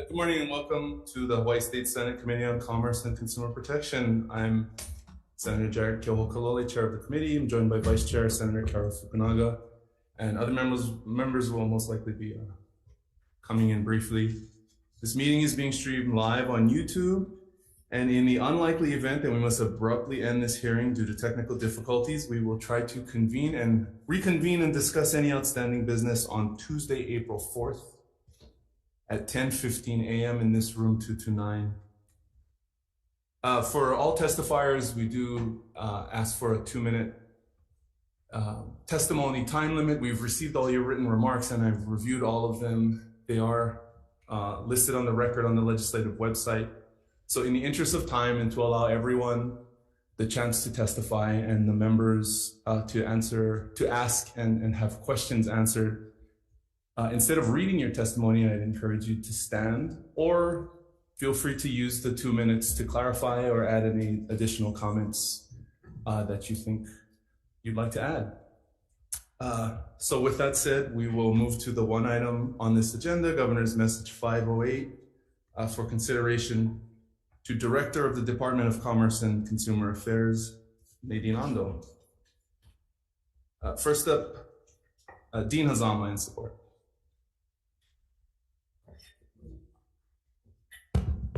Good morning and welcome to the Hawaii State Senate Committee on Commerce and Consumer Protection. I'm Senator Jared Kyohokalole, Chair of the committee. I'm joined by Vice Chair Senator Carol Fukunaga, and other members will most likely be coming in briefly. This meeting is being streamed live on YouTube, and in the unlikely event that we must abruptly end this hearing due to technical difficulties, we will try to reconvene and discuss any outstanding business on Tuesday, April 4th at 10:15 a.m. in this room 229. For all testifiers, we do ask for a 2-minute testimony time limit. We've received all your written remarks and I've reviewed all of them. They are listed on the record on the legislative website. So in the interest of time and to allow everyone the chance to testify and the members to ask and have questions answered, instead of reading your testimony, I'd encourage you to stand, or feel free to use the 2 minutes to clarify or add any additional comments that you think you'd like to add. So with that said, we will move to the one item on this agenda, Governor's Message 508, for consideration to Director of the Department of Commerce and Consumer Affairs, Nadine Ando. First up, Dean Hazama in support.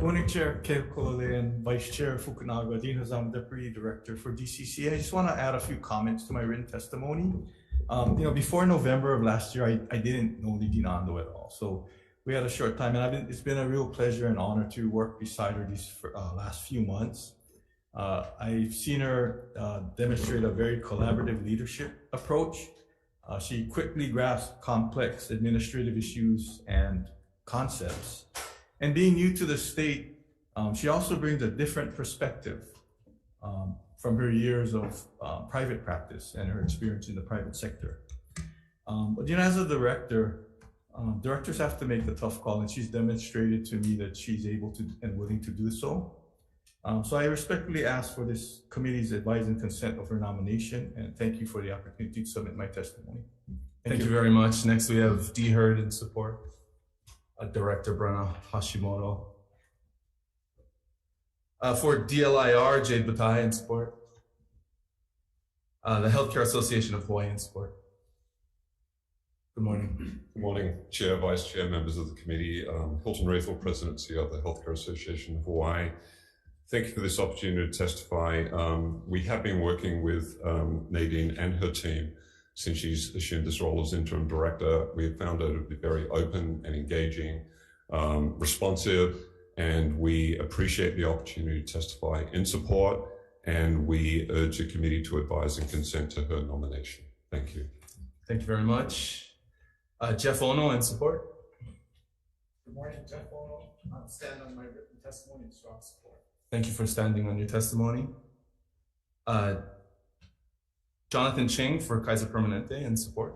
Morning, Chair Kyohokalole and Vice Chair Fukunaga. Dean Hazama, Deputy Director for DCCA. I just want to add a few comments to my written testimony. Before November of last year, I didn't know Nadine Ando at all. So we had a short time, and it's been a real pleasure and honor to work beside her these last few months. I've seen her demonstrate a very collaborative leadership approach. She quickly grasped complex administrative issues and concepts. And being new to the state, she also brings a different perspective from her years of private practice and her experience in the private sector. But as a director, directors have to make the tough call, and she's demonstrated to me that she's able to and willing to do so. So I respectfully ask for this committee's advice and consent of her nomination, and thank you for the opportunity to submit my testimony. Thank you very much. Next, we have D. Hurd in support. Director Brenna Hashimoto. For DLIR, Jade Batai in support. The Healthcare Association of Hawaii in support. Good morning. Good morning, Chair, Vice Chair, members of the committee. Hilton Wraithel, Presidency of the Healthcare Association of Hawaii. Thank you for this opportunity to testify. We have been working with Nadine and her team since she's assumed this role as interim director. We have found her to be very open and engaging, responsive, and we appreciate the opportunity to testify in support, and we urge the committee to advise and consent to her nomination. Thank you. Thank you very much. Jeff Ono in support. Good morning, Jeff Ono. I'll stand on my written testimony in strong support. Thank you for standing on your testimony. Jonathan Ching for Kaiser Permanente in support.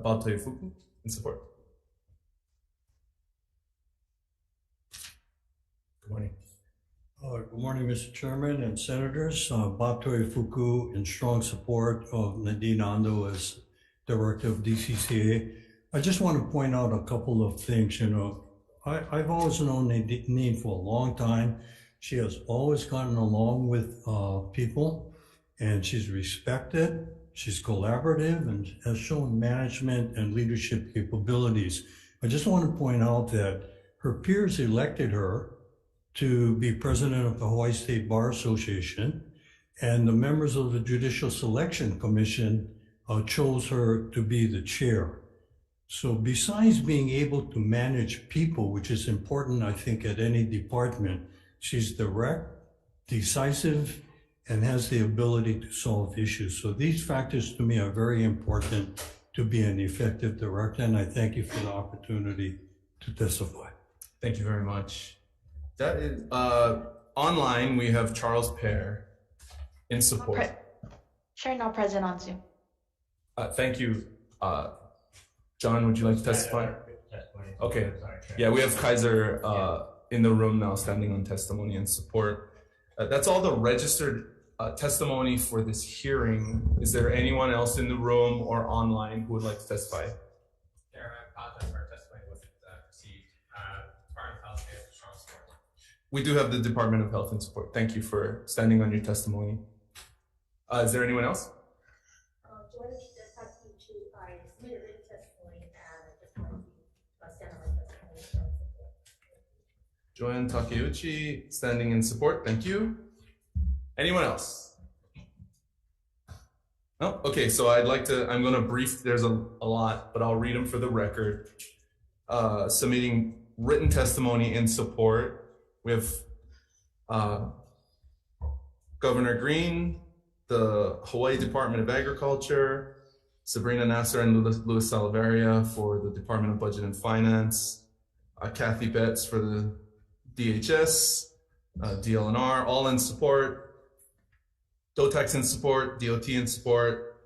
Bob Toyofuku in support. Good morning. Good morning, Mr. Chairman and Senators. Bob Toyofuku in strong support of Nadine Ando as Director of DCCA. I just want to point out a couple of things. I've always known Nadine for a long time. She has always gotten along with people, and she's respected, she's collaborative, and has shown management and leadership capabilities. I just want to point out that her peers elected her to be president of the Hawaii State Bar Association, and the members of the Judicial Selection Commission chose her to be the chair. So besides being able to manage people, which is important, I think, at any department, she's direct, decisive, and has the ability to solve issues. So these factors to me are very important to be an effective director, and I thank you for the opportunity to testify. Thank you very much. That is online. We have Charles Pear in support. Sure, not present on Zoom. Thank you. John, would you like to testify? Okay. Yeah, we have Kaiser in the room now standing on testimony and support. That's all the registered testimony for this hearing. Is there anyone else in the room or online who would like to testify? Chair, I apologize for our testimony wasn't We do have the Department of Health and Support. Thank you for standing on your testimony. Is there anyone else? Joining the testimony, I submitted written testimony, and I just wanted to stand on my testimony. Joanne Takeuchi, standing in support. Thank you. Anyone else? No? Okay, so I'm going to brief, there's a lot, but I'll read them for the record. Submitting written testimony in support. We have Governor Green, the Hawaii Department of Agriculture, Sabrina Nasser and Louis Salaveria for the Department of Budget and Finance, Kathy Betts for the DHS, DLNR, all in support. DOTAX in support, DOT in support,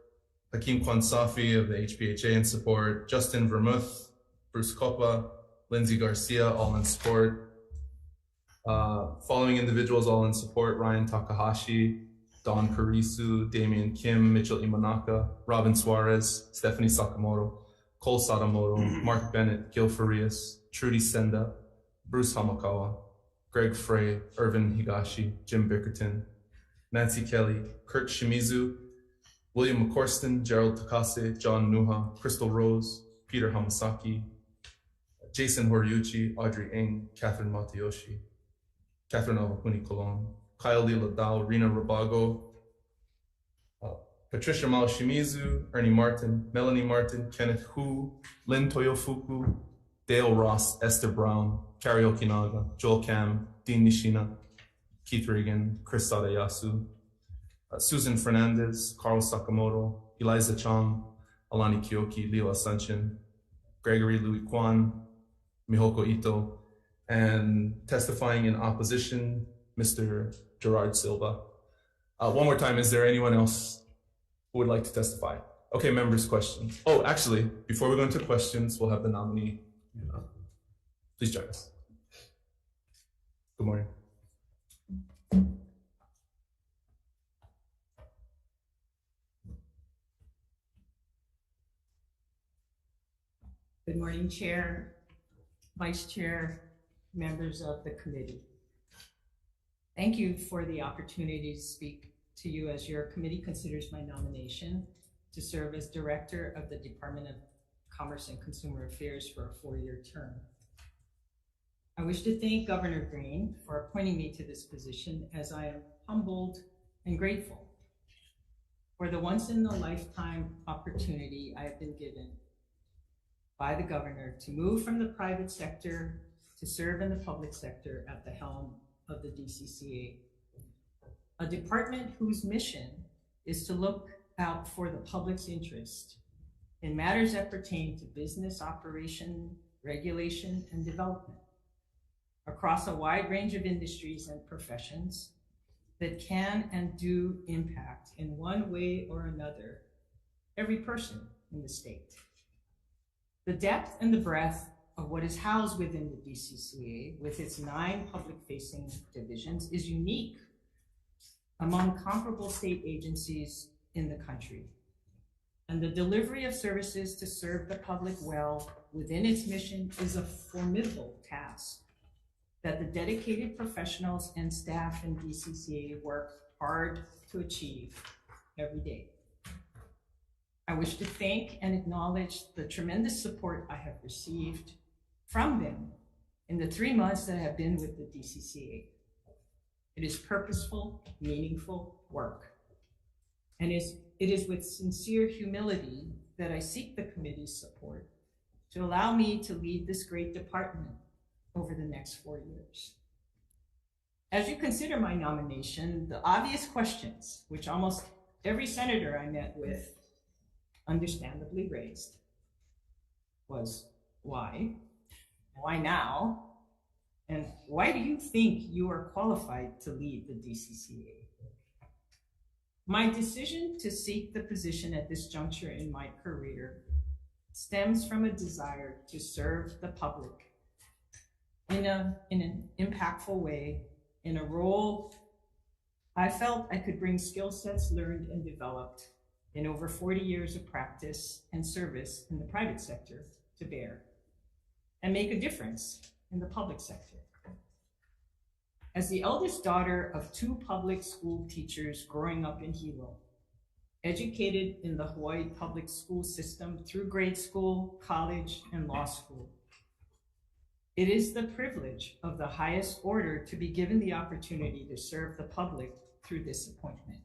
Hakeem Kwansafi of the HPHA in support, Justin Vermouth, Bruce Coppa, Lindsay Garcia, all in support. Following individuals all in support: Ryan Takahashi, Don Karisu, Damian Kim, Mitchell Imanaka, Robin Suarez, Stephanie Sakamoto, Cole Sadamoto, Mark Bennett, Gil Farias, Trudy Senda, Bruce Hamakawa, Greg Frey, Irvin Higashi, Jim Bickerton, Nancy Kelly, Kurt Shimizu, William McCorston, Gerald Takase, John Nuha, Crystal Rose, Peter Hamasaki, Jason Horiuchi, Audrey Ng, Catherine Matayoshi, Catherine Awakuni Colon, Kyle Lila Dao, Rina Rabago, Patricia Mao Shimizu, Ernie Martin, Melanie Martin, Kenneth Hu, Lynn Toyofuku, Dale Ross, Esther Brown, Kari Okinaga, Joel Cam, Dean Nishina, Keith Reagan, Chris Sadayasu, Susan Fernandez, Carl Sakamoto, Eliza Chong, Alani Kyoki, Leo Asuncion, Gregory Louis Kwan, Mihoko Ito, and testifying in opposition, Mr. Gerard Silva. One more time, is there anyone else who would like to testify? Okay, members, questions. Oh, actually, before we go into questions, we'll have the nominee. Please join us. Good morning. Good morning, Chair, Vice Chair, members of the committee. Thank you for the opportunity to speak to you as your committee considers my nomination to serve as Director of the Department of Commerce and Consumer Affairs for a 4-year term. I wish to thank Governor Green for appointing me to this position, as I am humbled and grateful for the once-in-a-lifetime opportunity I have been given by the governor to move from the private sector to serve in the public sector at the helm of the DCCA, a department whose mission is to look out for the public's interest in matters that pertain to business operation, regulation, and development across a wide range of industries and professions that can and do impact in one way or another every person in the state. The depth and the breadth of what is housed within the DCCA, with its 9 public-facing divisions, is unique among comparable state agencies in the country. And the delivery of services to serve the public well within its mission is a formidable task that the dedicated professionals and staff in DCCA work hard to achieve every day. I wish to thank and acknowledge the tremendous support I have received from them in the 3 months that I have been with the DCCA. It is purposeful, meaningful work. And it is with sincere humility that I seek the committee's support to allow me to lead this great department over the next 4 years. As you consider my nomination, the obvious questions, which almost every senator I met with understandably raised, was why? Why now? And why do you think you are qualified to lead the DCCA? My decision to seek the position at this juncture in my career stems from a desire to serve the public in an impactful way, in a role I felt I could bring skill sets learned and developed in over 40 years of practice and service in the private sector to bear, and make a difference in the public sector. As the eldest daughter of two public school teachers growing up in Hilo, educated in the Hawaii public school system through grade school, college, and law school, it is the privilege of the highest order to be given the opportunity to serve the public through this appointment.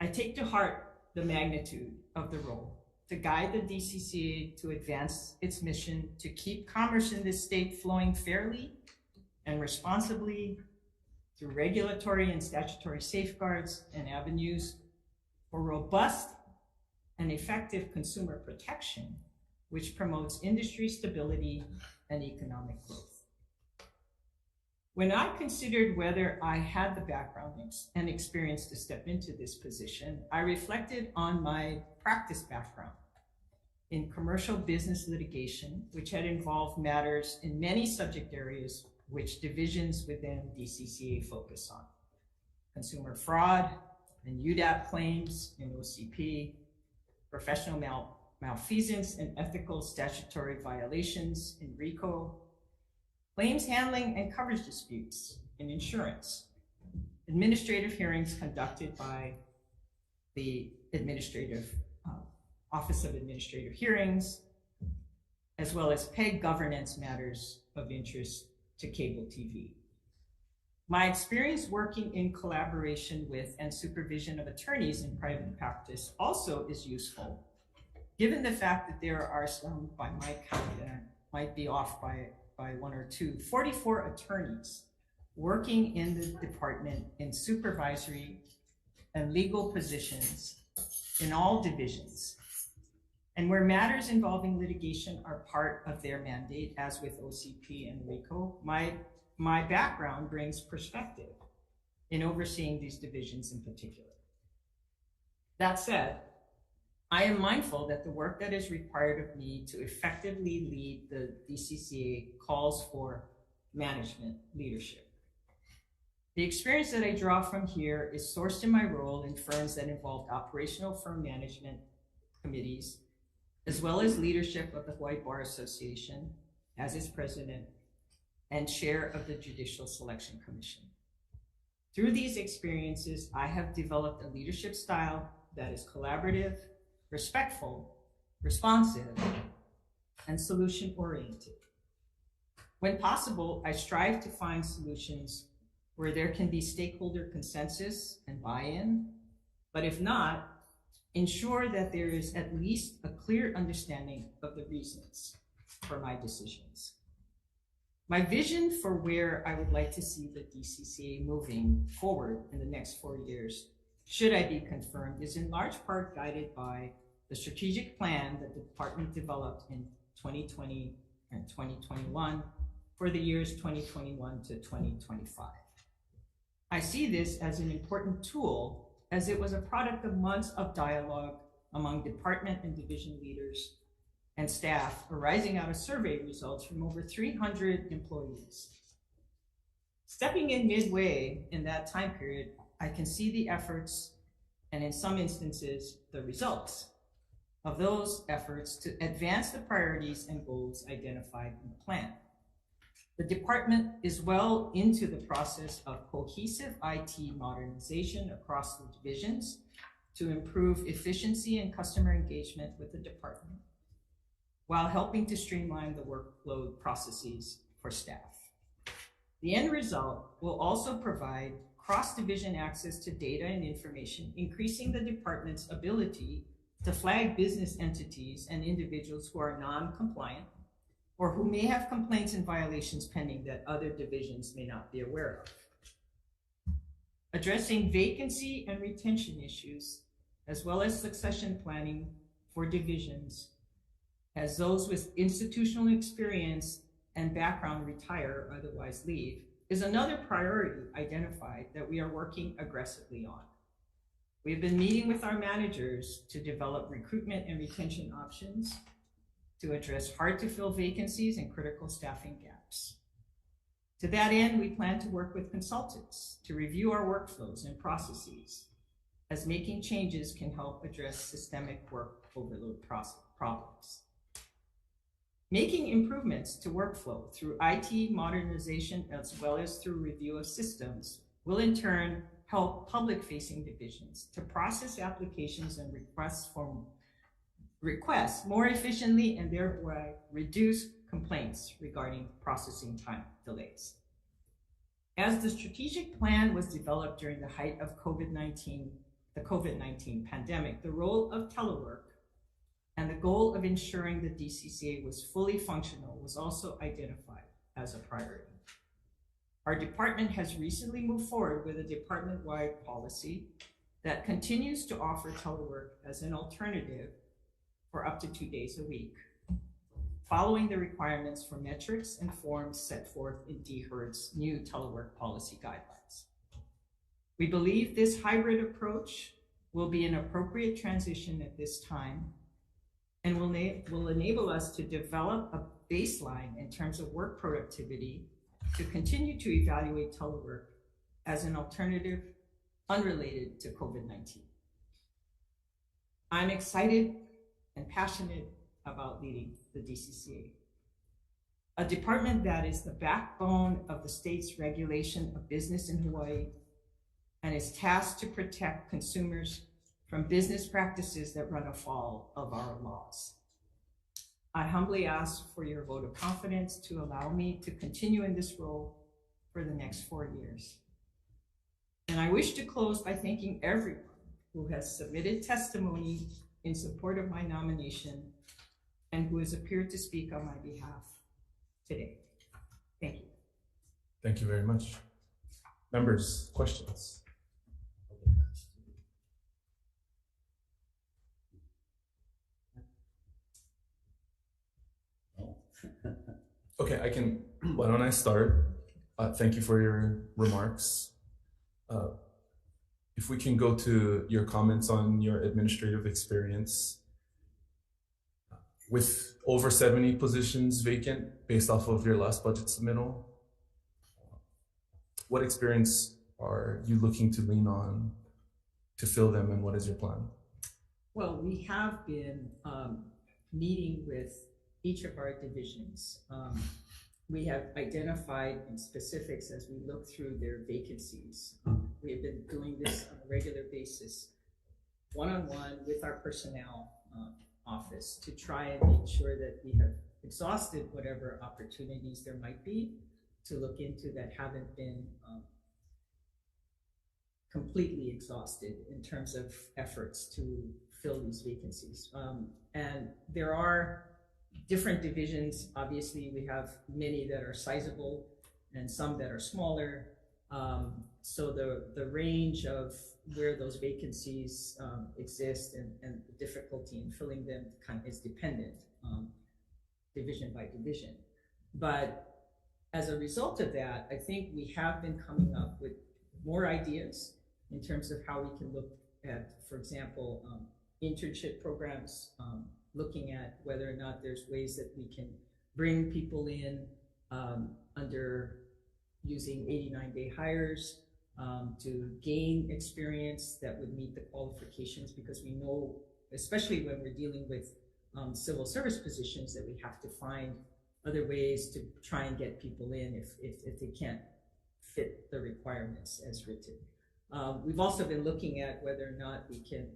I take to heart the magnitude of the role to guide the DCCA to advance its mission to keep commerce in this state flowing fairly and responsibly through regulatory and statutory safeguards and avenues for robust and effective consumer protection, which promotes industry stability and economic growth. When I considered whether I had the background and experience to step into this position, I reflected on my practice background in commercial business litigation, which had involved matters in many subject areas which divisions within DCCA focus on: consumer fraud and UDAP claims in OCP, professional malfeasance and ethical statutory violations in RICO, claims handling and coverage disputes in insurance, administrative hearings conducted by the Office of Administrative Hearings, as well as PEG governance matters of interest to cable TV. My experience working in collaboration with and supervision of attorneys in private practice also is useful, given the fact that there are some, by my count, and I might be off by one or two, 44 attorneys working in the department in supervisory and legal positions in all divisions, and where matters involving litigation are part of their mandate, as with OCP and RICO, my background brings perspective in overseeing these divisions in particular. That said, I am mindful that the work that is required of me to effectively lead the DCCA calls for management leadership. The experience that I draw from here is sourced in my role in firms that involved operational firm management committees, as well as leadership of the Hawaii Bar Association as its president and chair of the Judicial Selection Commission. Through these experiences, I have developed a leadership style that is collaborative, respectful, responsive, and solution-oriented. When possible, I strive to find solutions where there can be stakeholder consensus and buy-in, but if not, ensure that there is at least a clear understanding of the reasons for my decisions. My vision for where I would like to see the DCCA moving forward in the next 4 years, should I be confirmed, is in large part guided by the strategic plan that the department developed in 2020 and 2021 for the years 2021 to 2025. I see this as an important tool, as it was a product of months of dialogue among department and division leaders and staff arising out of survey results from over 300 employees. Stepping in midway in that time period, I can see the efforts, and in some instances, the results of those efforts to advance the priorities and goals identified in the plan. The department is well into the process of cohesive IT modernization across the divisions to improve efficiency and customer engagement with the department, while helping to streamline the workload processes for staff. The end result will also provide cross-division access to data and information, increasing the department's ability to flag business entities and individuals who are non-compliant or who may have complaints and violations pending that other divisions may not be aware of. Addressing vacancy and retention issues, as well as succession planning for divisions, as those with institutional experience and background retire or otherwise leave, is another priority identified that we are working aggressively on. We have been meeting with our managers to develop recruitment and retention options to address hard-to-fill vacancies and critical staffing gaps. To that end, we plan to work with consultants to review our workflows and processes, as making changes can help address systemic work overload problems. Making improvements to workflow through IT modernization as well as through review of systems will in turn help public-facing divisions to process applications and requests more efficiently and thereby reduce complaints regarding processing time delays. As the strategic plan was developed during the height of the COVID-19 pandemic, the role of telework and the goal of ensuring the DCCA was fully functional was also identified as a priority. Our department has recently moved forward with a department-wide policy that continues to offer telework as an alternative for up to 2 days a week, following the requirements for metrics and forms set forth in DHERD's new telework policy guidelines. We believe this hybrid approach will be an appropriate transition at this time and will enable us to develop a baseline in terms of work productivity to continue to evaluate telework as an alternative unrelated to COVID-19. I'm excited and passionate about leading the DCCA, a department that is the backbone of the state's regulation of business in Hawaii and is tasked to protect consumers from business practices that run afoul of our laws. I humbly ask for your vote of confidence to allow me to continue in this role for the next 4 years. And I wish to close by thanking everyone who has submitted testimony in support of my nomination and who has appeared to speak on my behalf today. Thank you. Thank you very much. Members, questions? Okay, why don't I start? Thank you for your remarks. If we can go to your comments on your administrative experience. With over 70 positions vacant based off of your last budget submittal, what experience are you looking to lean on to fill them, and what is your plan? Well, we have been meeting with each of our divisions. We have identified in specifics as we look through their vacancies. We have been doing this on a regular basis, one-on-one with our personnel office to try and make sure that we have exhausted whatever opportunities there might be to look into that haven't been completely exhausted in terms of efforts to fill these vacancies. And there are different divisions. Obviously, we have many that are sizable and some that are smaller. So the range of where those vacancies exist and the difficulty in filling them kind of is dependent division by division. But as a result of that, I think we have been coming up with more ideas in terms of how we can look at, for example, internship programs, looking at whether or not there's ways that we can bring people in under using 89-day hires to gain experience that would meet the qualifications, because we know, especially when we're dealing with civil service positions, that we have to find other ways to try and get people in if they can't fit the requirements as written. We've also been looking at whether or not we can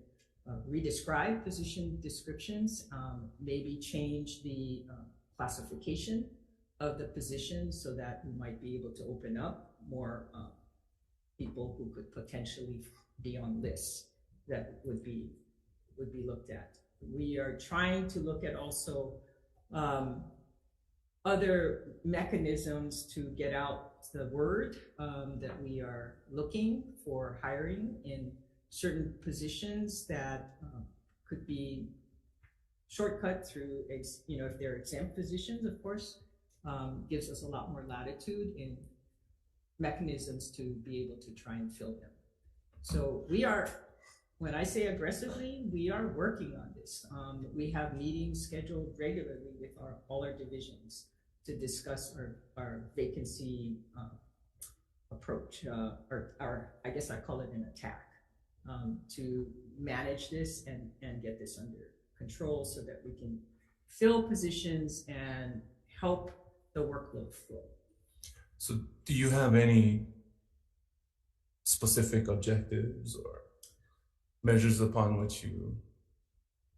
redescribe position descriptions, maybe change the classification of the position so that we might be able to open up more people who could potentially be on lists that would be looked at. We are trying to look at also other mechanisms to get out the word that we are looking for hiring in certain positions that could be shortcut through, if they're exempt positions, of course, gives us a lot more latitude in mechanisms to be able to try and fill them. So we are, when I say aggressively, we are working on this. We have meetings scheduled regularly with all our divisions to discuss our vacancy approach, or I guess I call it an attack, to manage this and get this under control so that we can fill positions and help the workload flow. So do you have any specific objectives or measures upon which you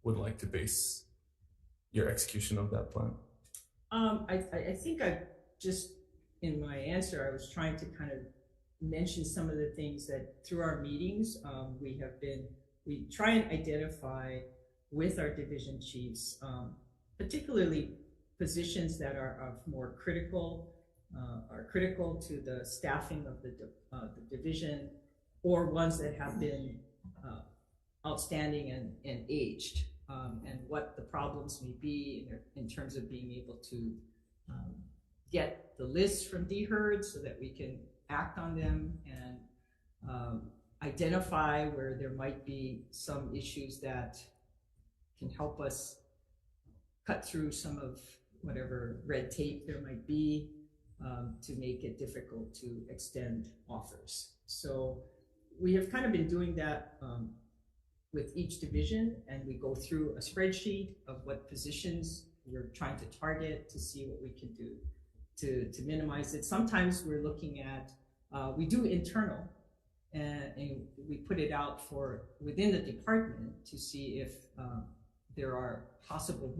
would like to base your execution of that plan? I think I just, in my answer, I was trying to kind of mention some of the things that through our meetings, we try and identify with our division chiefs, particularly positions that are critical to the staffing of the division, or ones that have been outstanding and aged, and what the problems may be in terms of being able to get the lists from DHERD so that we can act on them and identify where there might be some issues that can help us cut through some of whatever red tape there might be to make it difficult to extend offers. So we have kind of been doing that with each division, and we go through a spreadsheet of what positions we're trying to target to see what we can do to minimize it. Sometimes we're looking at, we do internal, and we put it out for within the department to see if there are possible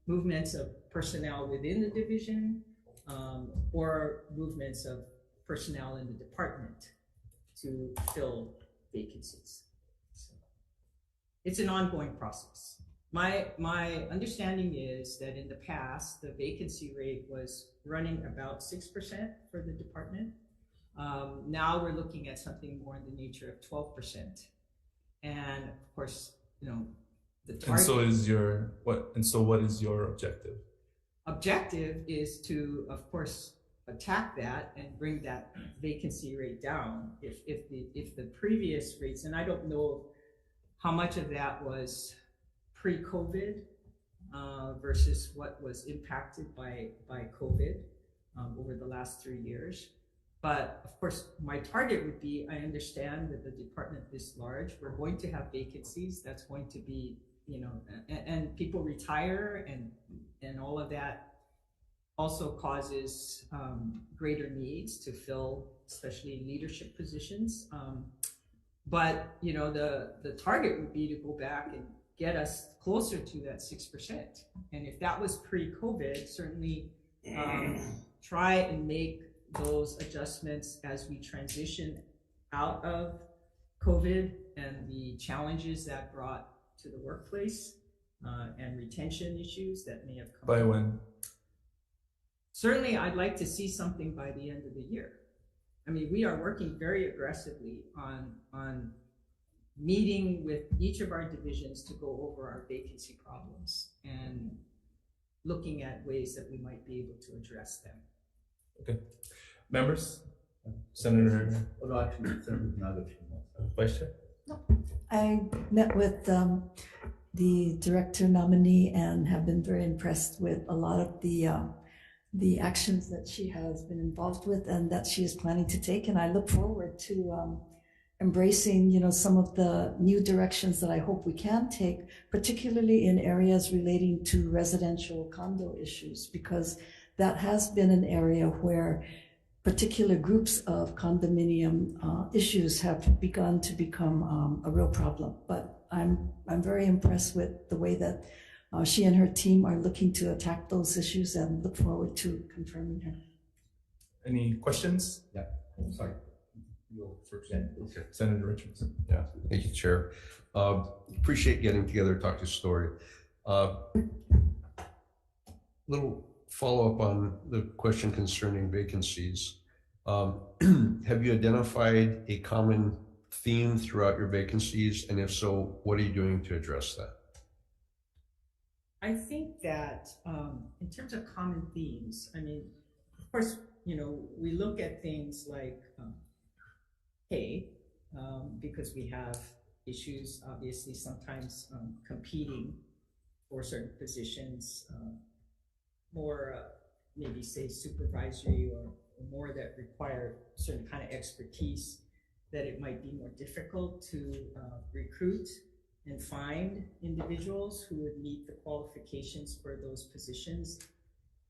movements of personnel within the division, or movements of personnel in the department to fill vacancies. So it's an ongoing process. My understanding is that in the past, the vacancy rate was running about 6% for the department. Now we're looking at something more in the nature of 12%. And of course, the target. And so what is your objective? Objective is to, of course, attack that and bring that vacancy rate down. If the previous rates, and I don't know how much of that was pre-COVID versus what was impacted by COVID over the last 3 years. But of course, my target would be, I understand that the department this large, we're going to have vacancies. That's going to be, and people retire, and all of that also causes greater needs to fill, especially leadership positions. But the target would be to go back and get us closer to that 6%. And if that was pre-COVID, certainly try and make those adjustments as we transition out of COVID and the challenges that brought to the workplace and retention issues that may have come. By when? Certainly, I'd like to see something by the end of the year. I mean, we are working very aggressively on meeting with each of our divisions to go over our vacancy problems and looking at ways that we might be able to address them. Okay. Members? Senator Vice Chair? I met with the director nominee and have been very impressed with a lot of the actions that she has been involved with and that she is planning to take. And I look forward to embracing, some of the new directions that I hope we can take, particularly in areas relating to residential condo issues, because that has been an area where particular groups of condominium issues have begun to become a real problem. But I'm very impressed with the way that she and her team are looking to attack those issues, and look forward to confirming her. Any questions? Yeah, sorry. Okay. Senator Richards. Yeah, thank you, Chair. Appreciate getting together to talk this story. Little follow-up on the question concerning vacancies. Have you identified a common theme throughout your vacancies? And if so, what are you doing to address that? I think that in terms of common themes, I mean, of course, we look at things like pay, because we have issues, obviously, sometimes competing for certain positions, more maybe say supervisory or more that require certain kind of expertise, that it might be more difficult to recruit and find individuals who would meet the qualifications for those positions,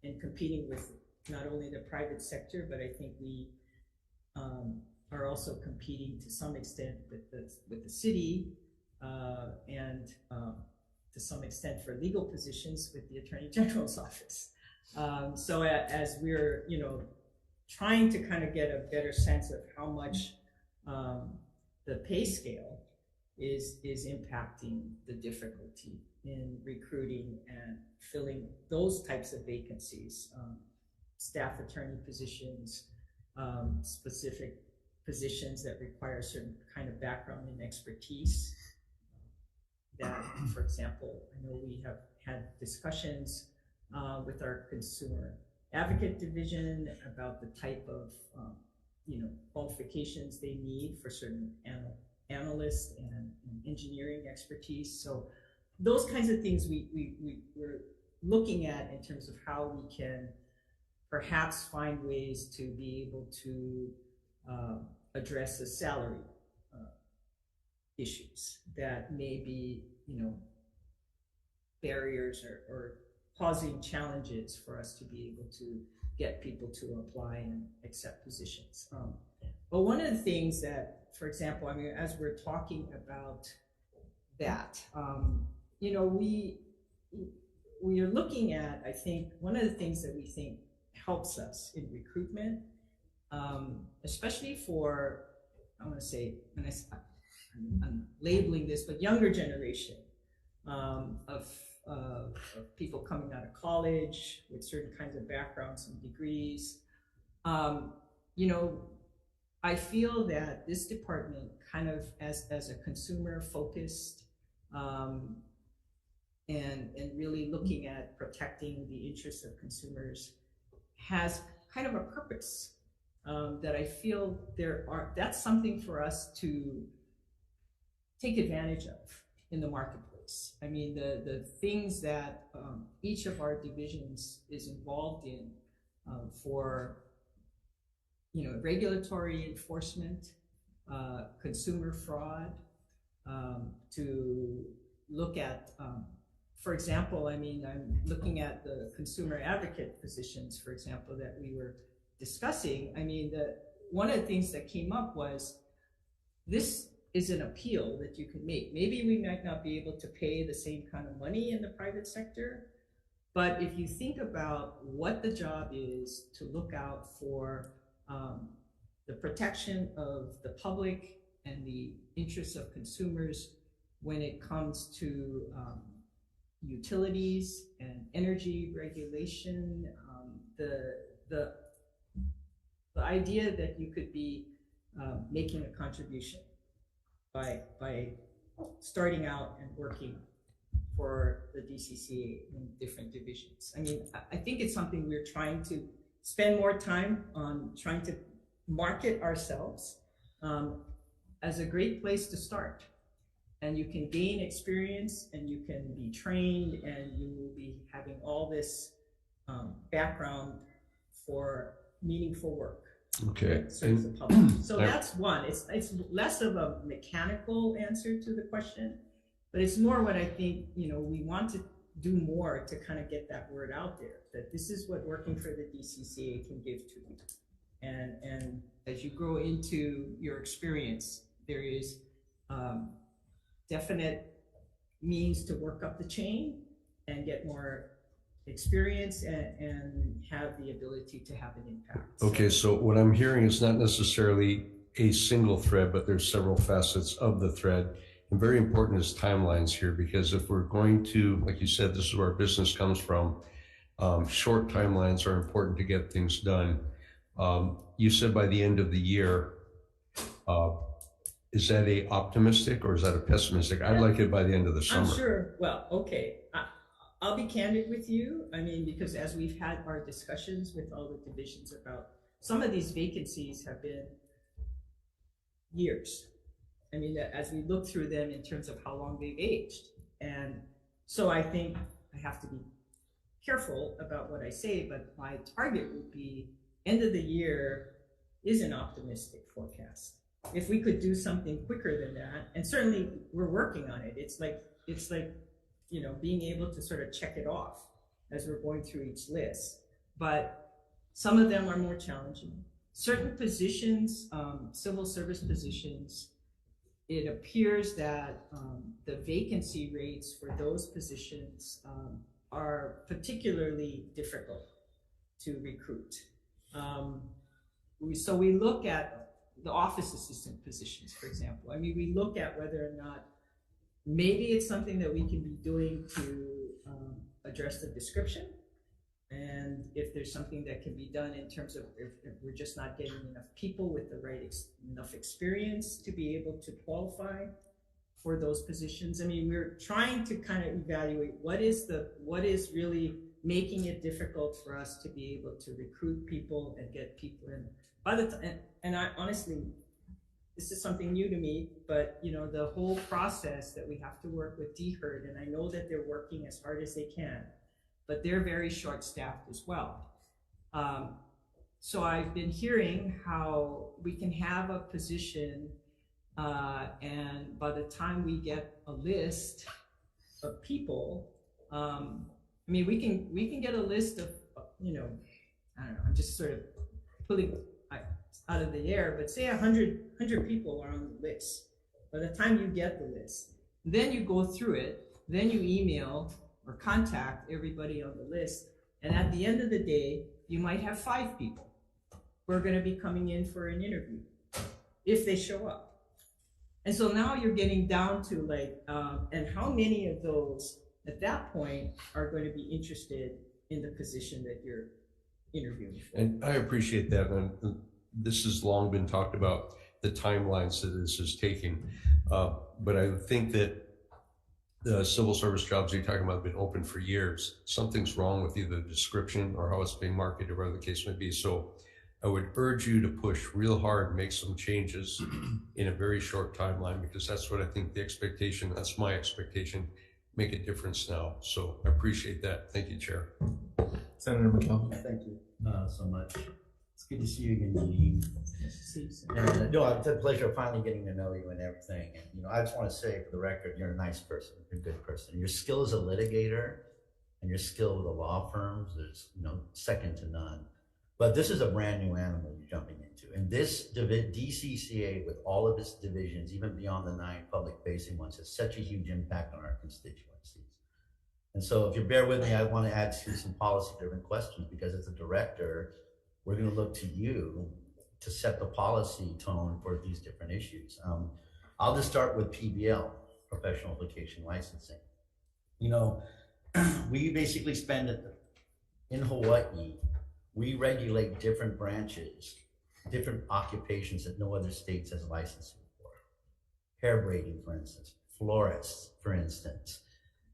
and competing with not only the private sector, but I think we are also competing to some extent with the city, and to some extent for legal positions with the Attorney General's office. So as we're, trying to kind of get a better sense of how much the pay scale is impacting the difficulty in recruiting and filling those types of vacancies, staff attorney positions, specific positions that require a certain kind of background and expertise. That, for example, I know we have had discussions with our consumer advocate division about the type of qualifications they need for certain analysts and engineering expertise. So those kinds of things we're looking at in terms of how we can perhaps find ways to be able to address the salary issues that may be, barriers or causing challenges for us to be able to get people to apply and accept positions. But one of the things that, for example, as we're talking about that, we are looking at, I think, one of the things that we think helps us in recruitment, especially for, I want to say, I'm labeling this, but younger generation of people coming out of college with certain kinds of backgrounds and degrees. I feel that this department kind of as a consumer focused and really looking at protecting the interests of consumers has kind of a purpose that I feel that's something for us to take advantage of in the marketplace. I mean, the things that each of our divisions is involved in for regulatory enforcement, consumer fraud, to look at, for example, I'm looking at the consumer advocate positions, for example, that we were discussing. One of the things that came up was this is an appeal that you can make. Maybe we might not be able to pay the same kind of money in the private sector, but if you think about what the job is to look out for the protection of the public and the interests of consumers when it comes to utilities and energy regulation, the idea that you could be making a contribution by starting out and working for the DCCA in different divisions. I think it's something we're trying to spend more time on, trying to market ourselves as a great place to start. And you can gain experience and you can be trained and you will be having all this background for meaningful work. Okay. Serves the public. So that's one. It's less of a mechanical answer to the question, but it's more what I think, we want to do more to kind of get that word out there, that this is what working for the DCCA can give to you. And as you grow into your experience, there is definite means to work up the chain and get more experience and have the ability to have an impact. Okay, so what I'm hearing is not necessarily a single thread, but there's several facets of the thread. And very important is timelines here, because if we're going to, like you said, this is where business comes from, short timelines are important to get things done. You said by the end of the year. Is that a optimistic or is that a pessimistic? I'd like it by the end of the summer. I'm sure. Well, okay. I'll be candid with you. Because as we've had our discussions with all the divisions about some of these vacancies have been years. As we look through them in terms of how long they've aged. And so I think I have to be careful about what I say, but my target would be end of the year is an optimistic forecast. if we could do something quicker than that, and certainly we're working on it. It's like, you know, being able to sort of check it off as we're going through each list. But some of them are more challenging. Certain positions, civil service positions, it appears that the vacancy rates for those positions are particularly difficult to recruit. So we look at the office assistant positions, for example. I mean, we look at whether or not maybe it's something that we can be doing to address the description, and if there's something that can be done in terms of if we're just not getting enough people with the right enough experience to be able to qualify for those positions. I mean, we're trying to kind of evaluate what is really making it difficult for us to be able to recruit people and get people in. By the time, and I honestly, this is something new to me, but you know, the whole process that we have to work with DHERD, and I know that they're working as hard as they can, but they're very short-staffed as well. So I've been hearing how we can have a position, and by the time we get a list of people, I mean, we can get a list of, you know, I don't know, I'm just sort of pulling out of the air, but say 100 people are on the list. By the time you get the list, then you go through it, then you email or contact everybody on the list, and at the end of the day, you might have 5 people who are going to be coming in for an interview, if they show up. And so now you're getting down to like, and how many of those at that point are going to be interested in the position that you're interviewing for? And I appreciate that. And this has long been talked about, the timelines that this is taking. But I think that the civil service jobs you're talking about have been open for years. Something's wrong with either the description or how it's being marketed or whatever the case may be. So I would urge you to push real hard, make some changes in a very short timeline, because that's what I think the expectation, that's my expectation, make a difference now. So I appreciate that. Thank you, Chair. Senator McKelvey. Thank you so much. It's good to see you again, Janine. And no, it's a pleasure finally getting to know you and everything. And you know, I just want to say for the record, you're a nice person, you're a good person. Your skill as a litigator and your skill with the law firms is, you know, second to none. But this is a brand new animal you're jumping into. And this DCCA, with all of its divisions, even beyond the 9 public-facing ones, has such a huge impact on our constituencies. And so if you bear with me, I want to add to some policy-driven questions, because as a director, we're going to look to you to set the policy tone for these different issues. I'll just start with PBL, professional application licensing. You know, we basically spend it in Hawaii. We regulate different branches, different occupations that no other states has licensing for. Hair braiding, for instance, florists, for instance.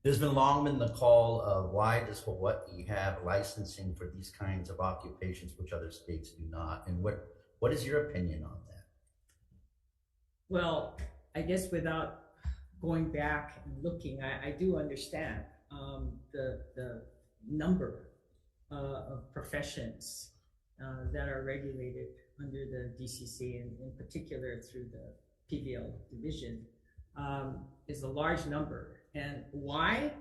There's long been the call of why does Hawaii have licensing for these kinds of occupations which other states do not? And what is your opinion on that? Well, I guess without going back and looking, I do understand the number of professions that are regulated under the DCC, and in particular through the PBL division, is a large number. And why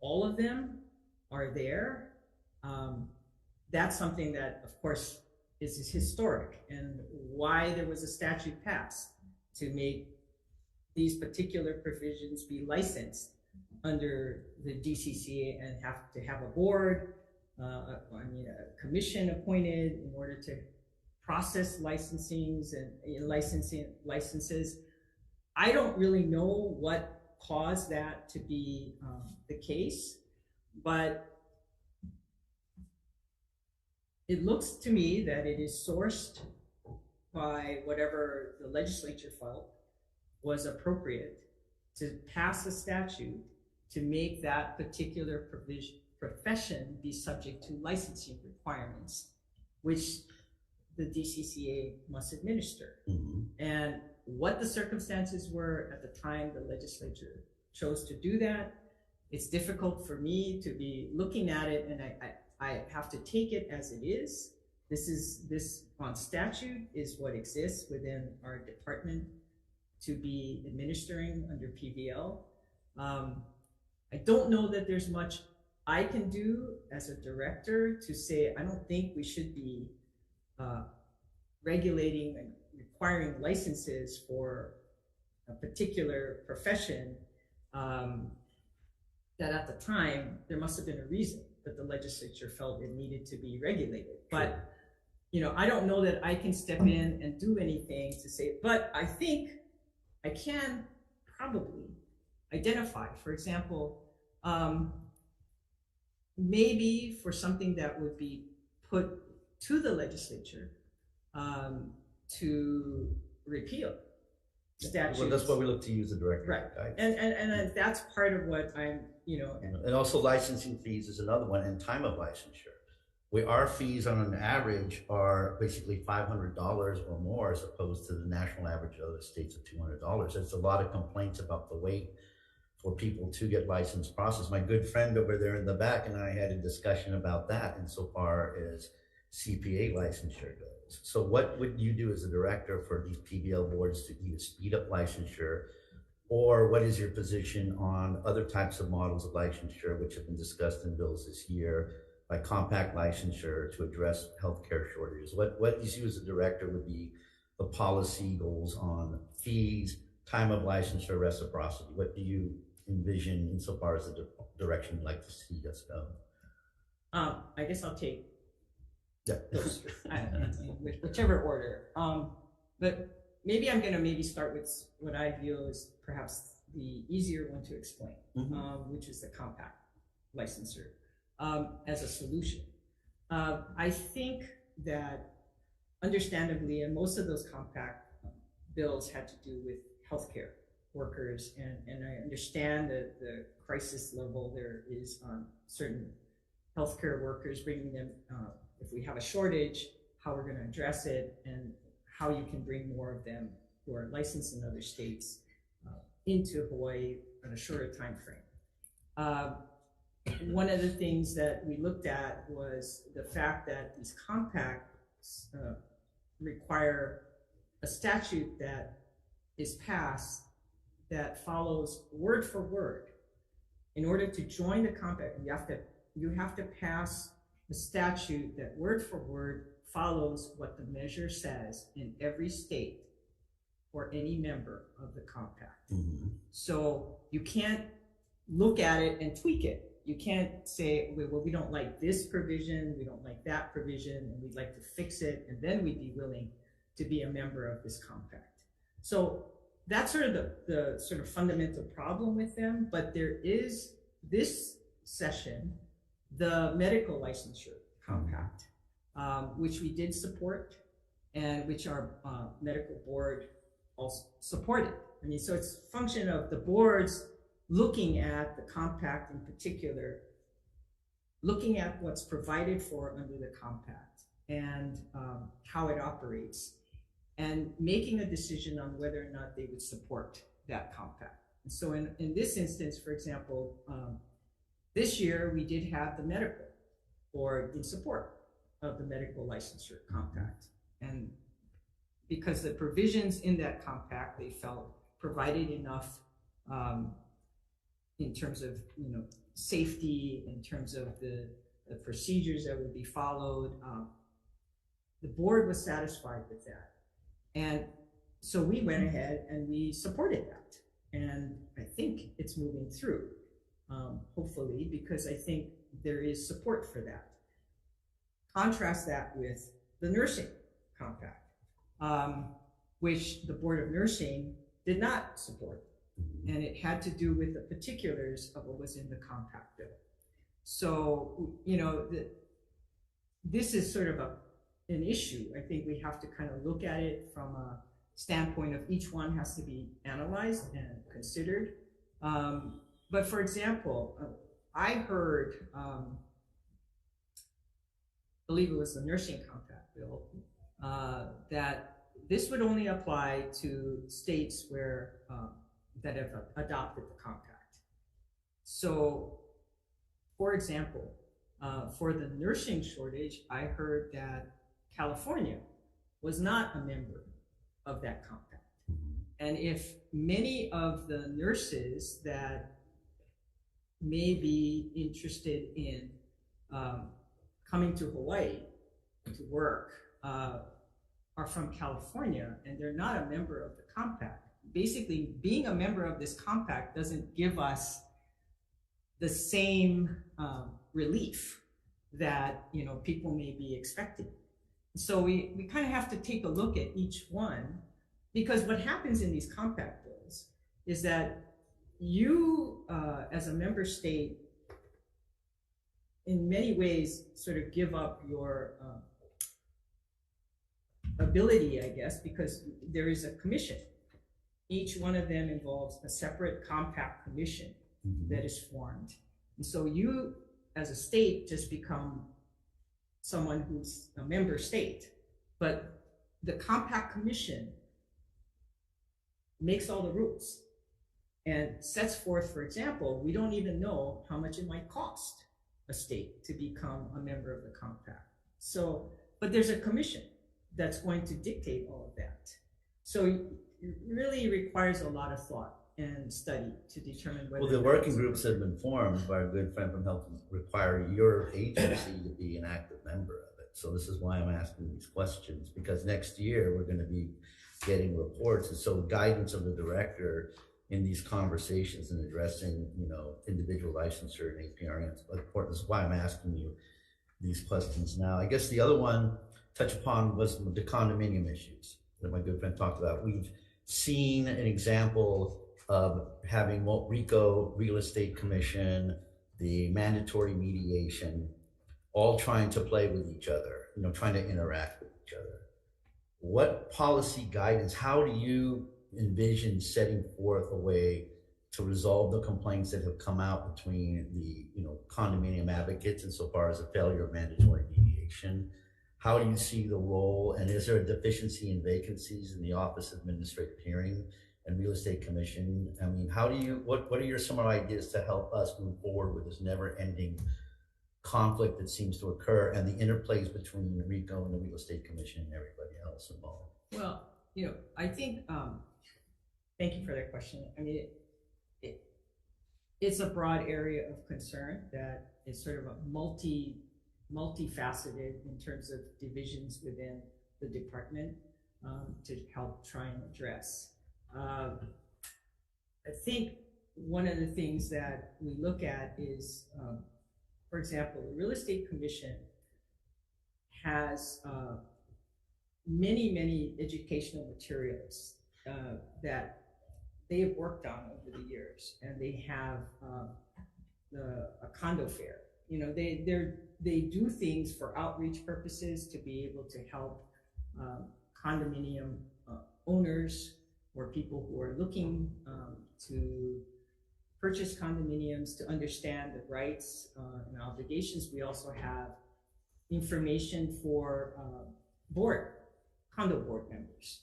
all of them are there, that's something that, of course, is historic, and why there was a statute passed to make these particular provisions be licensed under the DCCA and have to have a board, a commission appointed in order to process licensings and licenses. I don't really know what caused that to be the case, but it looks to me that it is sourced by whatever the legislature felt was appropriate to pass a statute to make that particular profession be subject to licensing requirements, which the DCCA must administer. Mm-hmm. And what the circumstances were at the time the legislature chose to do that, it's difficult for me to be looking at it, and I have to take it as it is. This on statute is what exists within our department to be administering under PBL. I don't know that there's much I can do as a director to say, I don't think we should be regulating and requiring licenses for a particular profession that at the time, there must have been a reason that the legislature felt it needed to be regulated. But, you know, I don't know that I can step in and do anything to say, but I think I can probably identify, for example, maybe for something that would be put to the legislature to repeal statutes. Well, that's why we look to use the director. Right, and that's part of what I'm, you know. And also licensing fees is another one, and time of licensure. Our fees on an average are basically $500 or more, as opposed to the national average of other states of $200. There's a lot of complaints about the wait for people to get license processed. My good friend over there in the back and I had a discussion about that insofar as CPA licensure goes. So what would you do as a director for these PBL boards to either speed up licensure, or what is your position on other types of models of licensure which have been discussed in bills this year, like compact licensure to address healthcare shortages? What you see as a director would be the policy goals on fees, time of licensure, reciprocity? What do you envision insofar as the direction you'd like to see us go? I guess I'll take those, whichever order. But maybe I'm going to start with what I view as perhaps the easier one to explain, which is the compact licensure as a solution. I think that understandably, and most of those compact bills had to do with healthcare workers, and I understand that the crisis level there is on certain healthcare workers, bringing them, if we have a shortage, how we're going to address it, and how you can bring more of them who are licensed in other states into Hawaii in a shorter time frame. One of the things that we looked at was the fact that these compacts require a statute that is passed that follows word for word. In order to join the compact, you have to pass a statute that word for word follows what the measure says in every state for any member of the compact. So you can't look at it and tweak it. You can't say, well, we don't like this provision, we don't like that provision, and we'd like to fix it, and then we'd be willing to be a member of this compact. So that's sort of the sort of fundamental problem with them. But there is this session, the medical licensure compact, which we did support, and which our medical board also supported. I mean, so it's a function of the boards looking at the compact in particular, looking at what's provided for under the compact and how it operates, and making a decision on whether or not they would support that compact. And so in this instance, for example, this year we did have the medical board in support of the medical licensure compact. And because the provisions in that compact, they felt provided enough in terms of, you know, safety, in terms of the procedures that would be followed. The board was satisfied with that. And so we went ahead and we supported that. And I think it's moving through, hopefully, because I think there is support for that. Contrast that with the nursing compact, which the Board of Nursing did not support. And it had to do with the particulars of what was in the compact bill. So, you know, this is sort of an issue. I think we have to kind of look at it from a standpoint of each one has to be analyzed and considered. But for example, I heard, I believe it was the nursing compact bill, that this would only apply to states where that have adopted the compact. So, for example, for the nursing shortage, I heard that California was not a member of that compact. And if many of the nurses that may be interested in coming to Hawaii to work are from California and they're not a member of the compact, basically being a member of this compact doesn't give us the same relief that people may be expecting. So we kind of have to take a look at each one, because what happens in these compact bills is that you, as a member state, in many ways sort of give up your ability, I guess, because there is a commission. Each one of them involves a separate compact commission that is formed. And so you, as a state, just become someone who's a member state. But the compact commission makes all the rules and sets forth, for example, we don't even know how much it might cost a state to become a member of the compact. So, but there's a commission that's going to dictate all of that. So it really requires a lot of thought and study to determine whether— Well, the working groups that have been formed by our good friend from Health require your agency to be an active member of it. So this is why I'm asking these questions, because next year we're going to be getting reports, and so guidance of the director in these conversations and addressing, individual licensure and APRNs is important. This is why I'm asking you these questions now. I guess the other one touched upon was the condominium issues that my good friend talked about. We've seen an example of having RICO, Real Estate Commission, the mandatory mediation, all trying to play with each other, trying to interact with each other. What policy guidance, how do you envision setting forth a way to resolve the complaints that have come out between the condominium advocates insofar as a failure of mandatory mediation? How do you see the role, and is there a deficiency in vacancies in the Office of Administrative Hearing and Real Estate Commission? I mean, what are some of your ideas to help us move forward with this never-ending conflict that seems to occur and the interplays between the RICO and the Real Estate Commission and everybody else involved? Well, I think, thank you for that question. I mean, it's a broad area of concern that is sort of a multifaceted in terms of divisions within the department to help try and address. I think one of the things that we look at is, for example, the Real Estate Commission has many educational materials that they have worked on over the years, and they have a condo fair. They do things for outreach purposes to be able to help condominium owners or people who are looking to purchase condominiums to understand the rights and obligations. We also have information for condo board members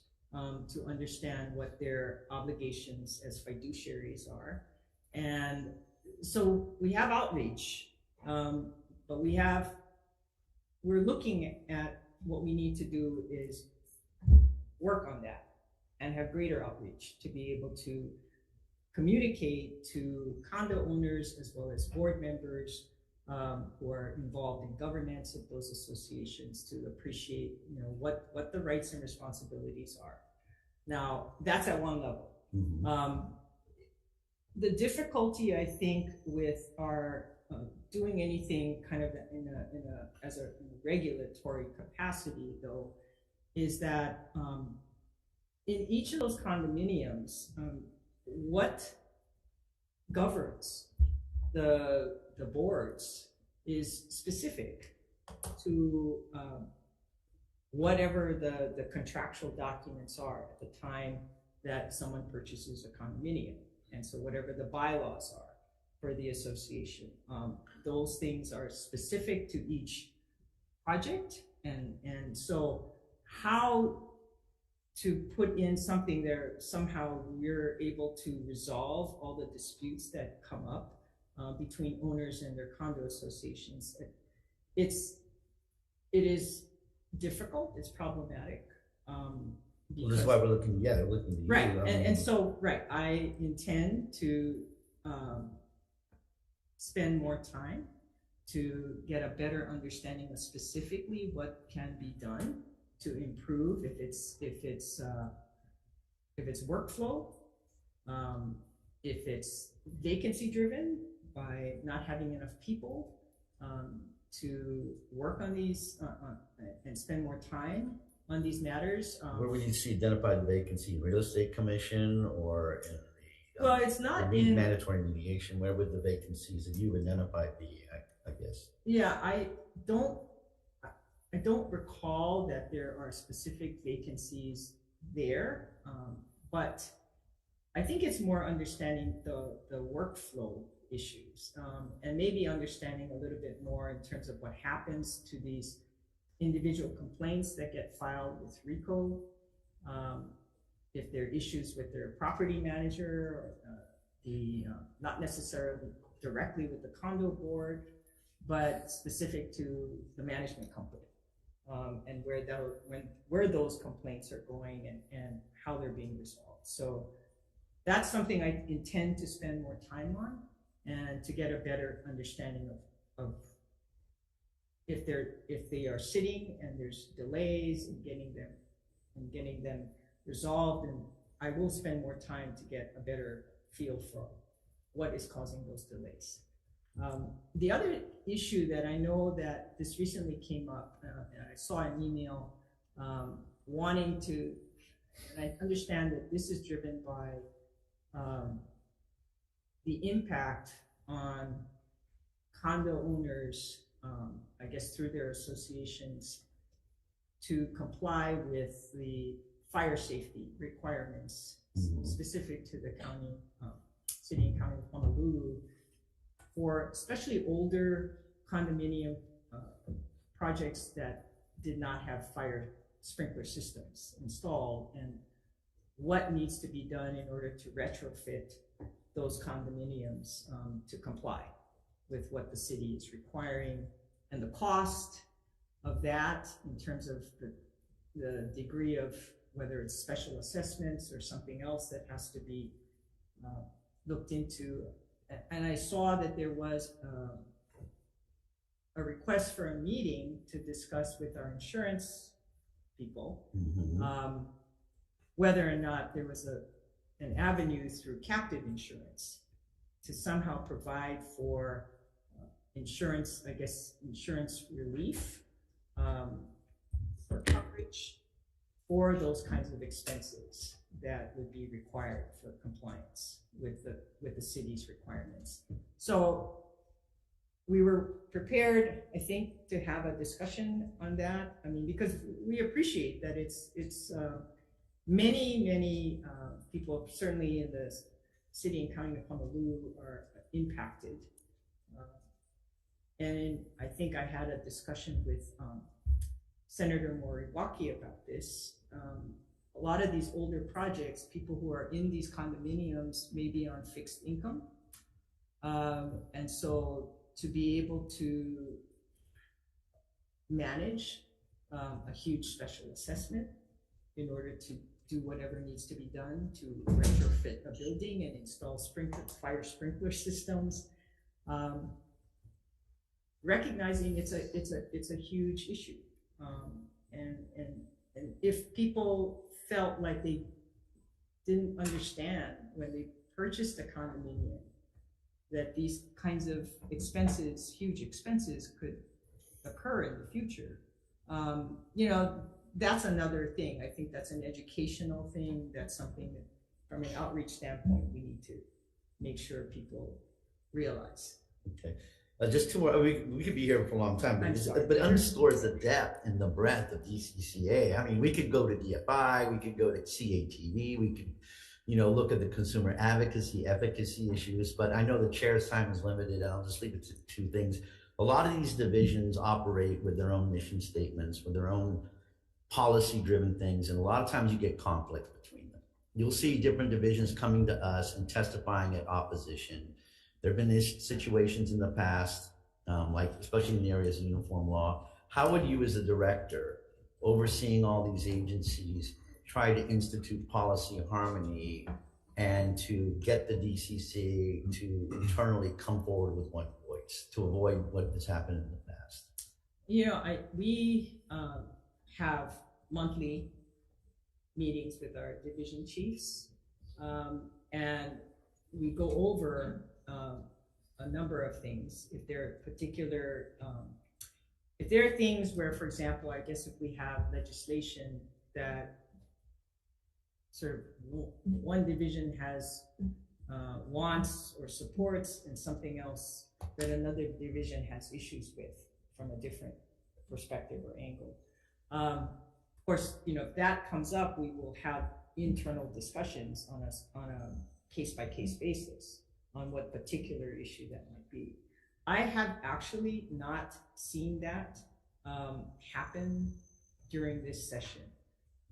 to understand what their obligations as fiduciaries are. And so we have outreach, but we're looking at what we need to do is work on that and have greater outreach to be able to communicate to condo owners as well as board members who are involved in governance of those associations to appreciate what the rights and responsibilities are. Now, that's at one level. The difficulty, I think, with our doing anything kind of in a regulatory capacity, though, is that in each of those condominiums, what governs the boards is specific to whatever the contractual documents are at the time that someone purchases a condominium. And so whatever the bylaws are for the association, those things are specific to each project. And so how to put in something there, somehow we're able to resolve all the disputes that come up between owners and their condo associations. It is difficult, it's problematic. Well, this is Because- why we're looking, yeah, we're looking at you. Right, I mean, and so, right, I intend to spend more time to get a better understanding of specifically what can be done to improve if it's workflow, if it's vacancy driven by not having enough people to work on these and spend more time on these matters. Where would you see identified vacancy, real estate commission or in the? Well, it's not in mandatory mediation. Where would the vacancies that you've identified be? I guess. Yeah, I don't recall that there are specific vacancies there, but I think it's more understanding the workflow issues and maybe understanding a little bit more in terms of what happens to these individual complaints that get filed with RICO, if there are issues with their property manager or not necessarily directly with the condo board, but specific to the management company and where those complaints are going and how they're being resolved. So that's something I intend to spend more time on and to get a better understanding of if they are sitting and there's delays in getting them resolved, and I will spend more time to get a better feel for what is causing those delays. The other issue that I know that this recently came up, and I saw an email wanting to, and I understand that this is driven by the impact on condo owners, I guess through their associations, to comply with the fire safety requirements specific to the county, city and county of Honolulu, for especially older condominium projects that did not have fire sprinkler systems installed, and what needs to be done in order to retrofit those condominiums to comply with what the city is requiring, and the cost of that in terms of the degree of whether it's special assessments or something else that has to be looked into. And I saw that there was a request for a meeting to discuss with our insurance people whether or not there was an avenue through captive insurance to somehow provide for insurance, I guess, insurance relief or coverage for those kinds of expenses that would be required for compliance with the city's requirements. So we were prepared, I think, to have a discussion on that. I mean, because we appreciate that it's many people, certainly in the city and county of Honolulu, are impacted. And I think I had a discussion with Senator Moriwaki about this. A lot of these older projects, people who are in these condominiums may be on fixed income. And so to be able to manage a huge special assessment in order to do whatever needs to be done to retrofit a building and install fire sprinkler systems, recognizing it's a huge issue, and if people felt like they didn't understand when they purchased a condominium that these kinds of expenses, huge expenses, could occur in the future, you know, that's another thing. I think that's an educational thing. That's something that, from an outreach standpoint, we need to make sure people realize. Okay. Just two more. We could be here for a long time, but it underscores the depth and the breadth of DCCA. I mean, we could go to DFI, we could go to CATV, we could, you know, look at the consumer advocacy, efficacy issues. But I know the chair's time is limited, and I'll just leave it to two things. A lot of these divisions operate with their own mission statements, with their own policy-driven things, and a lot of times you get conflict between them. You'll see different divisions coming to us and testifying at opposition. There have been situations in the past, like especially in the areas of uniform law. How would you as a director overseeing all these agencies, try to institute policy harmony and to get the DCCA to internally come forward with one voice to avoid what has happened in the past? We have monthly meetings with our division chiefs, and we go over a number of things. If there are particular, if there are things where, for example, I guess if we have legislation that sort of one division has wants or supports and something else that another division has issues with from a different perspective or angle. Of course, if that comes up, we will have internal discussions on a case-by-case basis on what particular issue that might be. I have actually not seen that happen during this session.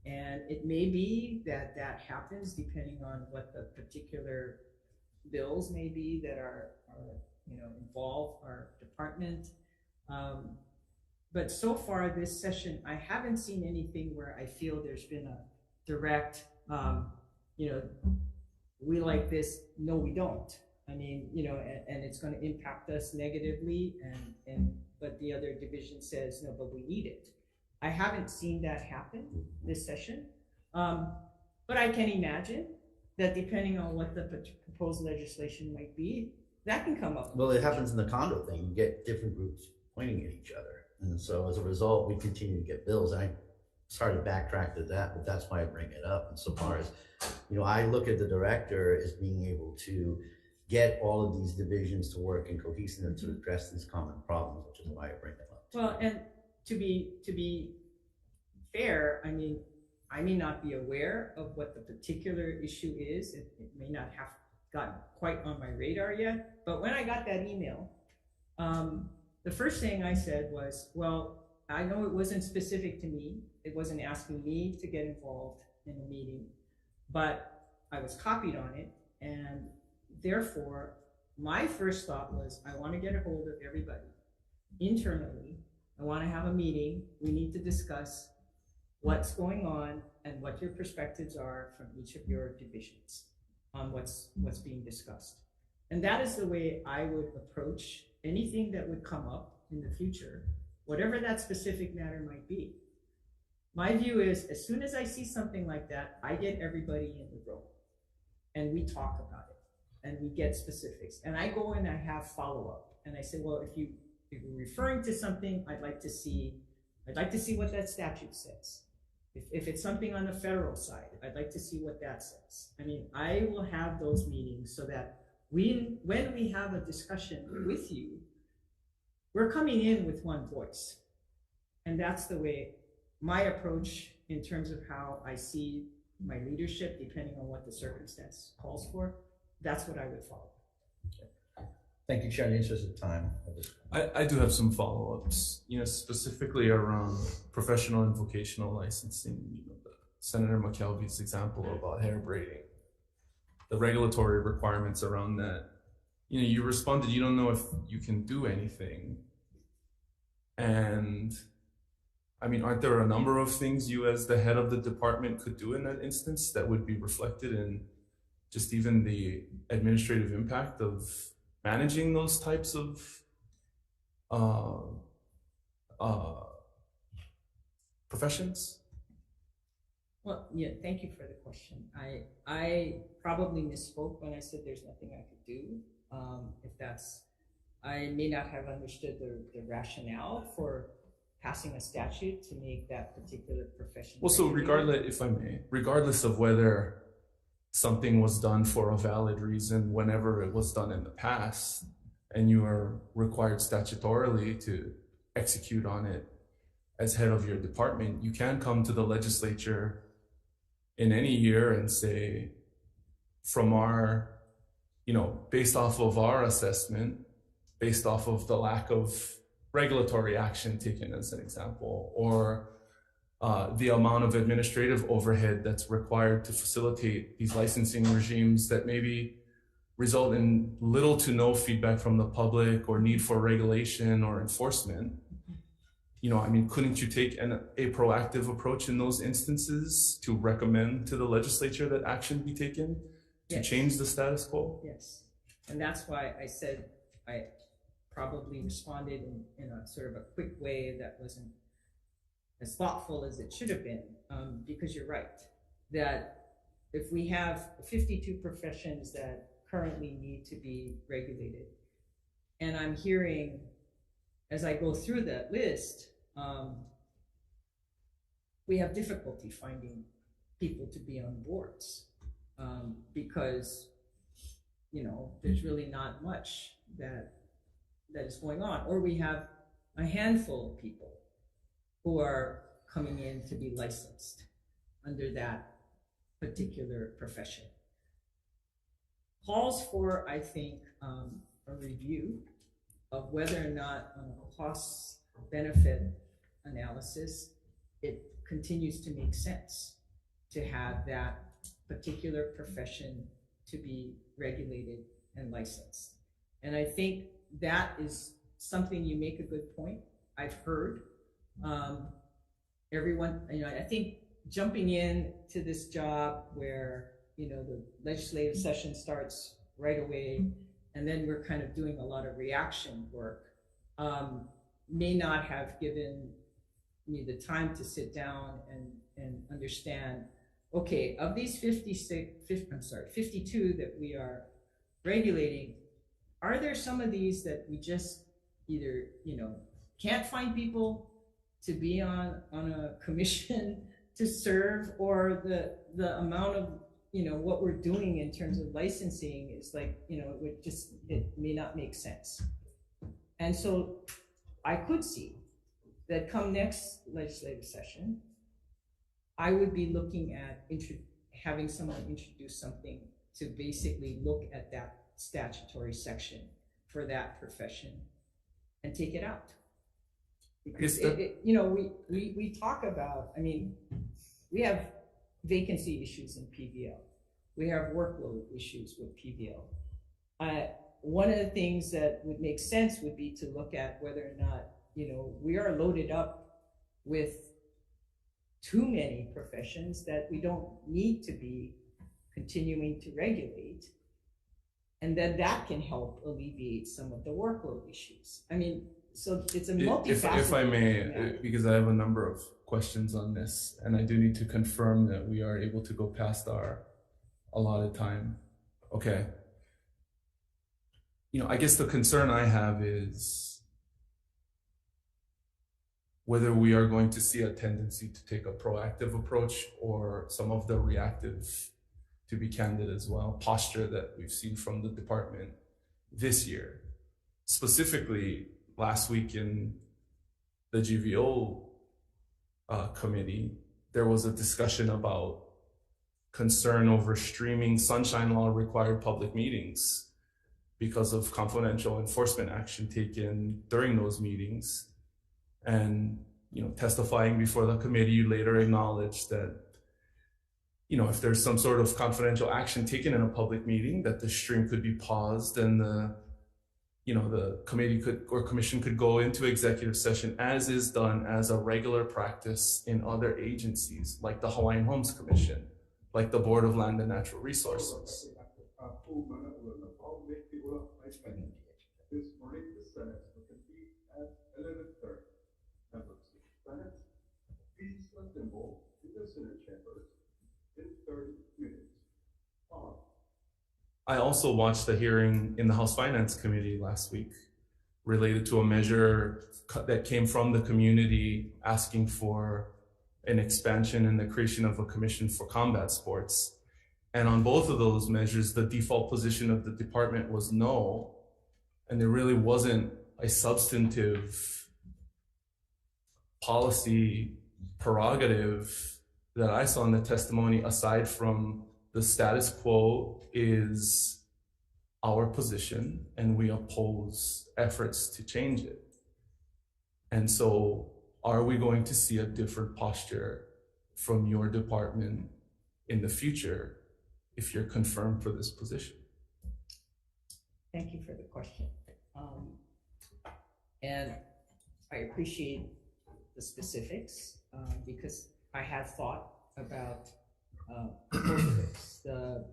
And it may be that that happens depending on what the particular bills may be that are involve our department. But so far this session, I haven't seen anything where I feel there's been a direct, we like this, no, we don't. I mean, and it's going to impact us negatively, but the other division says, no, but we need it. I haven't seen that happen this session, but I can imagine that depending on what the proposed legislation might be, that can come up. Well, it happens in the condo thing. You get different groups pointing at each other. And so as a result, we continue to get bills. And I started to backtrack to that, but that's why I bring it up. And so far as, I look at the director as being able to get all of these divisions to work in cohesion and to address these common problems, which is why I bring them up. Well, and to be fair, I mean, I may not be aware of what the particular issue is. It may not have gotten quite on my radar yet, but when I got that email, the first thing I said was, well, I know it wasn't specific to me. It wasn't asking me to get involved in the meeting, but I was copied on it. And therefore, my first thought was, I want to get a hold of everybody internally. I want to have a meeting. We need to discuss what's going on and what your perspectives are from each of your divisions on what's being discussed. And that is the way I would approach anything that would come up in the future, whatever that specific matter might be. My view is, as soon as I see something like that, I get everybody in the room and we talk about it and we get specifics. And I go and I have follow-up and I say, well, if you're referring to something, I'd like to see what that statute says. If it's something on the federal side, I'd like to see what that says. I mean, I will have those meetings so that when we have a discussion with you, we're coming in with one voice. And that's the way my approach in terms of how I see my leadership, depending on what the circumstance calls for, that's what I would follow. Okay. Thank you, Chair. In the interest of time. I do have some follow-ups, specifically around professional and vocational licensing. Senator McKelvey's example about hair braiding, the regulatory requirements around that. You responded, you don't know if you can do anything. And I mean, aren't there a number of things you as the head of the department could do in that instance that would be reflected in just even the administrative impact of managing those types of professions? Well, yeah, thank you for the question. I probably misspoke when I said there's nothing I could do. I may not have understood the rationale for passing a statute to make that particular profession. Well, so regardless of whether something was done for a valid reason, whenever it was done in the past, and you are required statutorily to execute on it as head of your department, you can come to the legislature in any year and say, from our, based off of our assessment, based off of the lack of regulatory action taken as an example, or the amount of administrative overhead that's required to facilitate these licensing regimes that maybe result in little to no feedback from the public or need for regulation or enforcement, I mean, couldn't you take a proactive approach in those instances to recommend to the legislature that action be taken to Yes. change the status quo? Yes, and that's why I said I probably responded in a sort of a quick way that wasn't as thoughtful as it should have been, because you're right, that if we have 52 professions that currently need to be regulated, and I'm hearing, as I go through that list, we have difficulty finding people to be on boards, because there's really not much that is going on, or we have a handful of people who are coming in to be licensed under that particular profession. Calls for, I think, a review of whether or not on a cost-benefit analysis, it continues to make sense to have that particular profession to be regulated and licensed. And I think that is something, you make a good point. I've heard everyone, I think jumping in to this job where, the legislative session starts right away, and then we're kind of doing a lot of reaction work, may not have given me the time to sit down and understand, okay, of these 52 that we are regulating, are there some of these that we just either, can't find people to be on a commission to serve, or the amount of, what we're doing in terms of licensing is like, it may not make sense. And so I could see that come next legislative session, I would be looking at having someone introduce something to basically look at that statutory section for that profession and take it out. Because we talk about, we have vacancy issues in PBL. We have workload issues with PBL. One of the things that would make sense would be to look at whether or not, we are loaded up with too many professions that we don't need to be continuing to regulate. And then that can help alleviate some of the workload issues. So it's a multifaceted. If I may, because I have a number of questions on this, and I do need to confirm that we are able to go past our allotted time. Okay. I guess the concern I have is whether we are going to see a tendency to take a proactive approach, or some of the reactive, to be candid as well, posture that we've seen from the department this year. Specifically, last week in the GVO committee, there was a discussion about concern over streaming sunshine law required public meetings because of confidential enforcement action taken during those meetings. And, testifying before the committee, you later acknowledged that, if there's some sort of confidential action taken in a public meeting, that the stream could be paused and the committee or commission could go into executive session, as is done as a regular practice in other agencies, like the Hawaiian Homes Commission, like the Board of Land and Natural Resources. This morning, the Senate will convene at 11:30. Members of the Senate, please assemble in the Senate chambers in 30 minutes. I also watched the hearing in the House Finance Committee last week related to a measure that came from the community asking for an expansion and the creation of a commission for combat sports. And on both of those measures, the default position of the department was no. And there really wasn't a substantive policy prerogative that I saw in the testimony, aside from the status quo is our position and we oppose efforts to change it. And so are we going to see a different posture from your department in the future if you're confirmed for this position? Thank you for the question. And I appreciate the specifics because I had thought about both of those.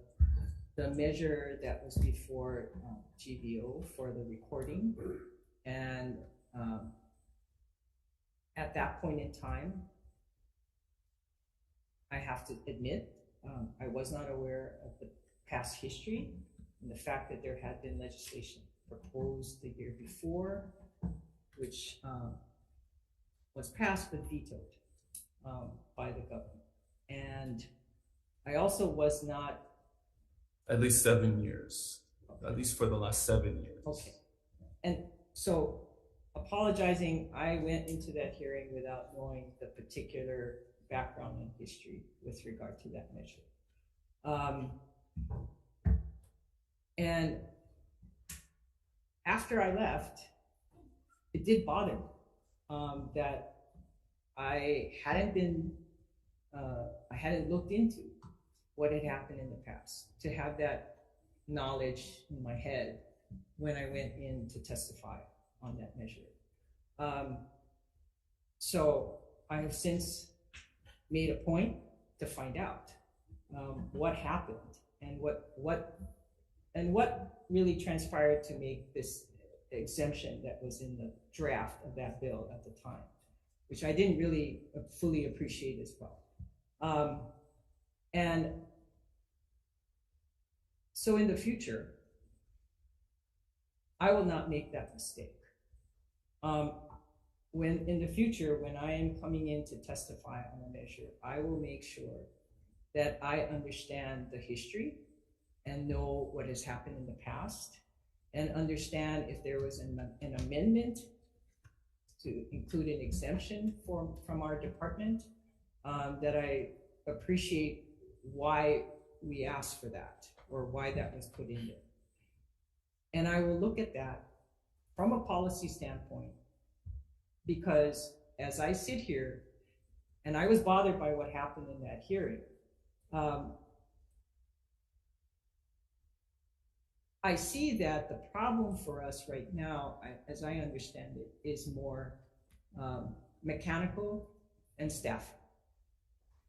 The measure that was before GBO for the recording, and at that point in time, I have to admit, I was not aware of the past history and the fact that there had been legislation proposed the year before, which was passed but vetoed by the government. And I also was not. At least 7 years, at least for the last 7 years. Okay. And so, apologizing, I went into that hearing without knowing the particular background and history with regard to that measure. And after I left, it did bother me that I hadn't looked into what had happened in the past, to have that knowledge in my head when I went in to testify on that measure. So I have since made a point to find out what happened and what really transpired to make this exemption that was in the draft of that bill at the time, which I didn't really fully appreciate as well. And so in the future, I will not make that mistake. When in the future, when I am coming in to testify on a measure, I will make sure that I understand the history and know what has happened in the past, and understand if there was an amendment to include an exemption from our department, that I appreciate why we asked for that or why that was put in there. And I will look at that from a policy standpoint, because as I sit here, and I was bothered by what happened in that hearing, I see that the problem for us right now, as I understand it, is more mechanical and staffing.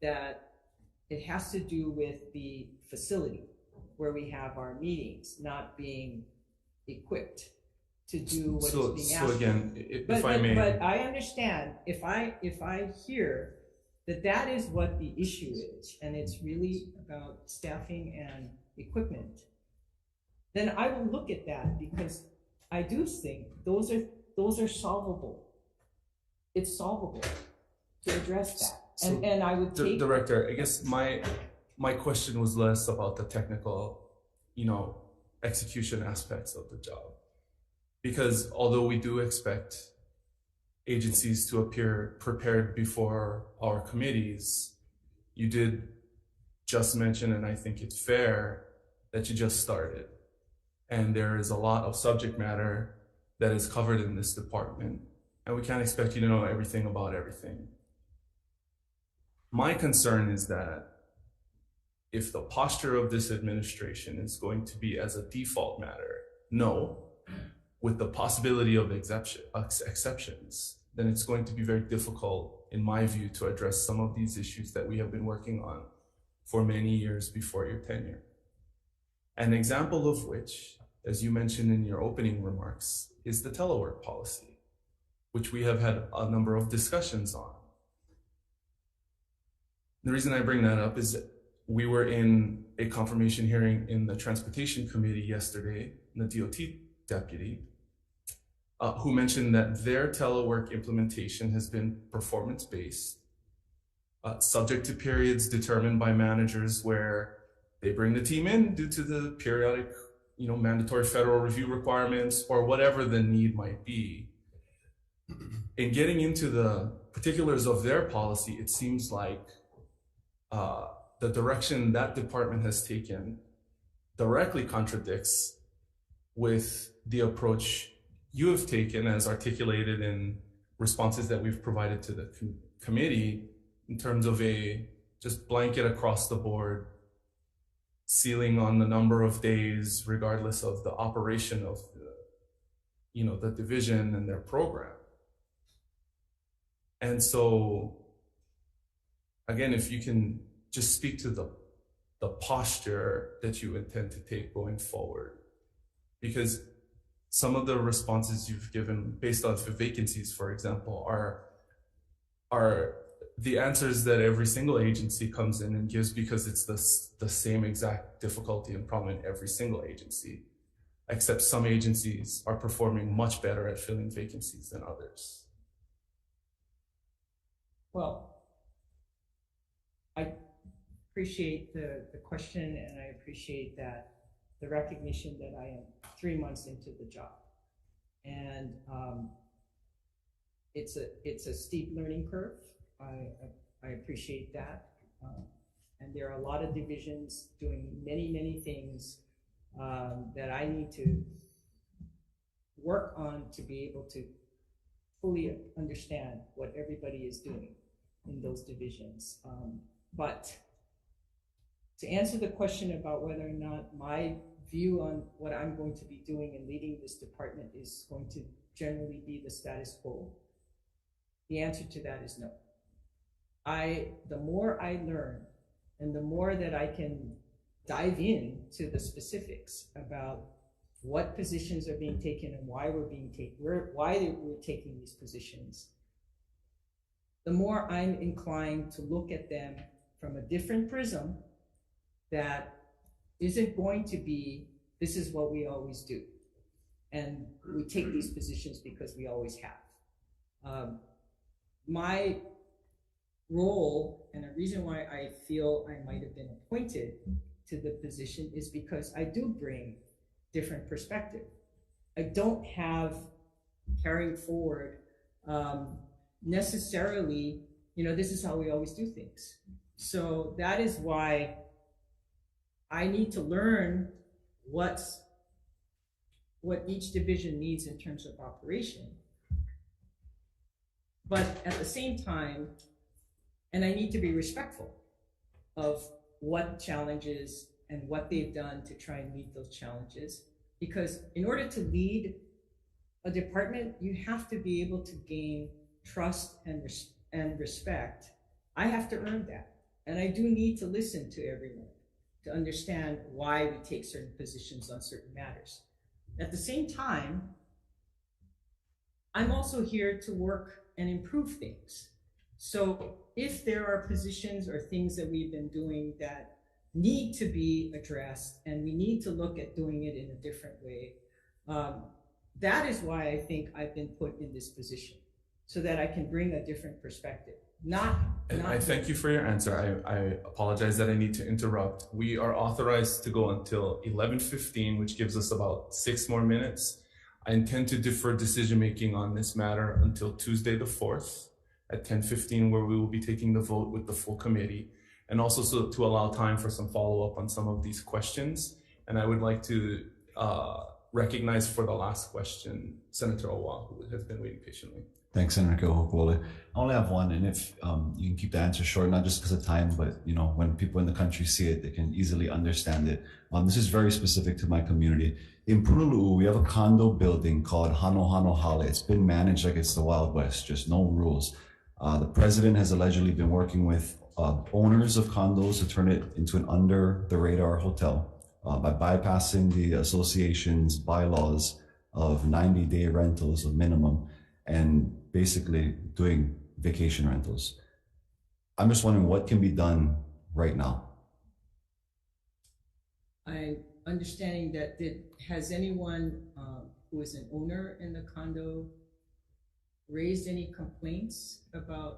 That it has to do with the facility where we have our meetings not being equipped to do what is being asked. So again, if I may. But I understand, if I hear that is what the issue is, and it's really about staffing and equipment, then I will look at that, because I do think those are solvable. It's solvable to address that. So and I would take Director, I guess my question was less about the technical, execution aspects of the job. Because although we do expect agencies to appear prepared before our committees, you did just mention, and I think it's fair, that you just started. And there is a lot of subject matter that is covered in this department, and we can't expect you to know everything about everything. My concern is that if the posture of this administration is going to be as a default matter, no, with the possibility of exceptions, then it's going to be very difficult, in my view, to address some of these issues that we have been working on for many years before your tenure. An example of which, as you mentioned in your opening remarks, is the telework policy, which we have had a number of discussions on. The reason I bring that up is that we were in a confirmation hearing in the Transportation Committee yesterday, and the DOT deputy, who mentioned that their telework implementation has been performance-based, subject to periods determined by managers where they bring the team in due to the periodic, mandatory federal review requirements or whatever the need might be. In getting into the particulars of their policy, it seems like the direction that department has taken directly contradicts with the approach you have taken as articulated in responses that we've provided to the committee in terms of a just blanket across the board ceiling on the number of days, regardless of the operation of the division and their program. And so, again, if you can just speak to the posture that you intend to take going forward, because some of the responses you've given based on vacancies, for example, are the answers that every single agency comes in and gives, because it's the same exact difficulty and problem in every single agency, except some agencies are performing much better at filling vacancies than others. Well, I appreciate the question, and I appreciate that the recognition that I am 3 months into the job. And it's a steep learning curve. I appreciate that. And there are a lot of divisions doing many things that I need to work on to be able to fully understand what everybody is doing in those divisions. But to answer the question about whether or not my view on what I'm going to be doing and leading this department is going to generally be the status quo, the answer to that is no. The more I learn and the more that I can dive into the specifics about what positions are being taken and why we're taking these positions, the more I'm inclined to look at them from a different prism that isn't going to be, this is what we always do, and we take these positions because we always have. My role, and the reason why I feel I might have been appointed to the position, is because I do bring different perspective. I don't have carrying forward necessarily, this is how we always do things. So that is why I need to learn what each division needs in terms of operation. But at the same time, and I need to be respectful of what challenges and what they've done to try and meet those challenges. Because in order to lead a department, you have to be able to gain trust and respect. I have to earn that. And I do need to listen to everyone to understand why we take certain positions on certain matters. At the same time, I'm also here to work and improve things. So if there are positions or things that we've been doing that need to be addressed and we need to look at doing it in a different way, that is why I think I've been put in this position, so that I can bring a different perspective. I thank you for your answer. I apologize that I need to interrupt. We are authorized to go until 11:15, which gives us about 6 more minutes. I intend to defer decision-making on this matter until Tuesday the 4th at 10:15, where we will be taking the vote with the full committee, and also so to allow time for some follow-up on some of these questions. And I would like to recognize for the last question, Senator Owa, who has been waiting patiently. Thanks, Senator Okole. I only have one, and if you can keep the answer short, not just because of time, but when people in the country see it, they can easily understand it. This is very specific to my community. In Punaluu, we have a condo building called Hano Hano Hale. It's been managed like it's the Wild West, just no rules. The president has allegedly been working with owners of condos to turn it into an under-the-radar hotel by bypassing the association's bylaws of 90-day rentals of minimum and basically doing vacation rentals. I'm just wondering what can be done right now. I'm understanding that has anyone who is an owner in the condo raised any complaints about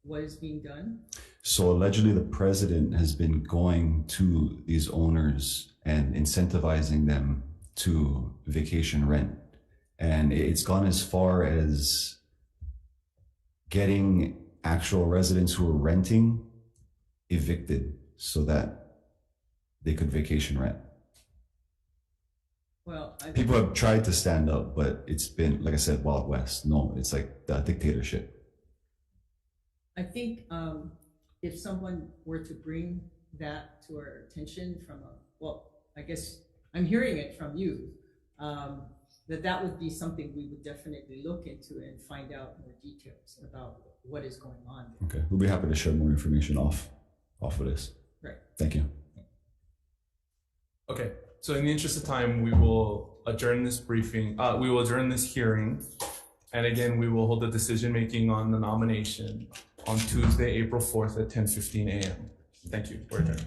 what is being done? So allegedly the president has been going to these owners and incentivizing them to vacation rent. And it's gone as far as getting actual residents who are renting evicted so that they could vacation rent. Well, people have tried to stand up, but it's been, like I said, Wild West. No, it's like the dictatorship. I think if someone were to bring that to our attention I guess I'm hearing it from you, that would be something we would definitely look into and find out more details about what is going on. Okay, we'll be happy to share more information off of this. Right. Thank you. Okay, so in the interest of time, we will adjourn this briefing. We will adjourn this hearing. And again, we will hold the decision making on the nomination on Tuesday, April 4th at 10:15 a.m. Thank you. We're adjourned.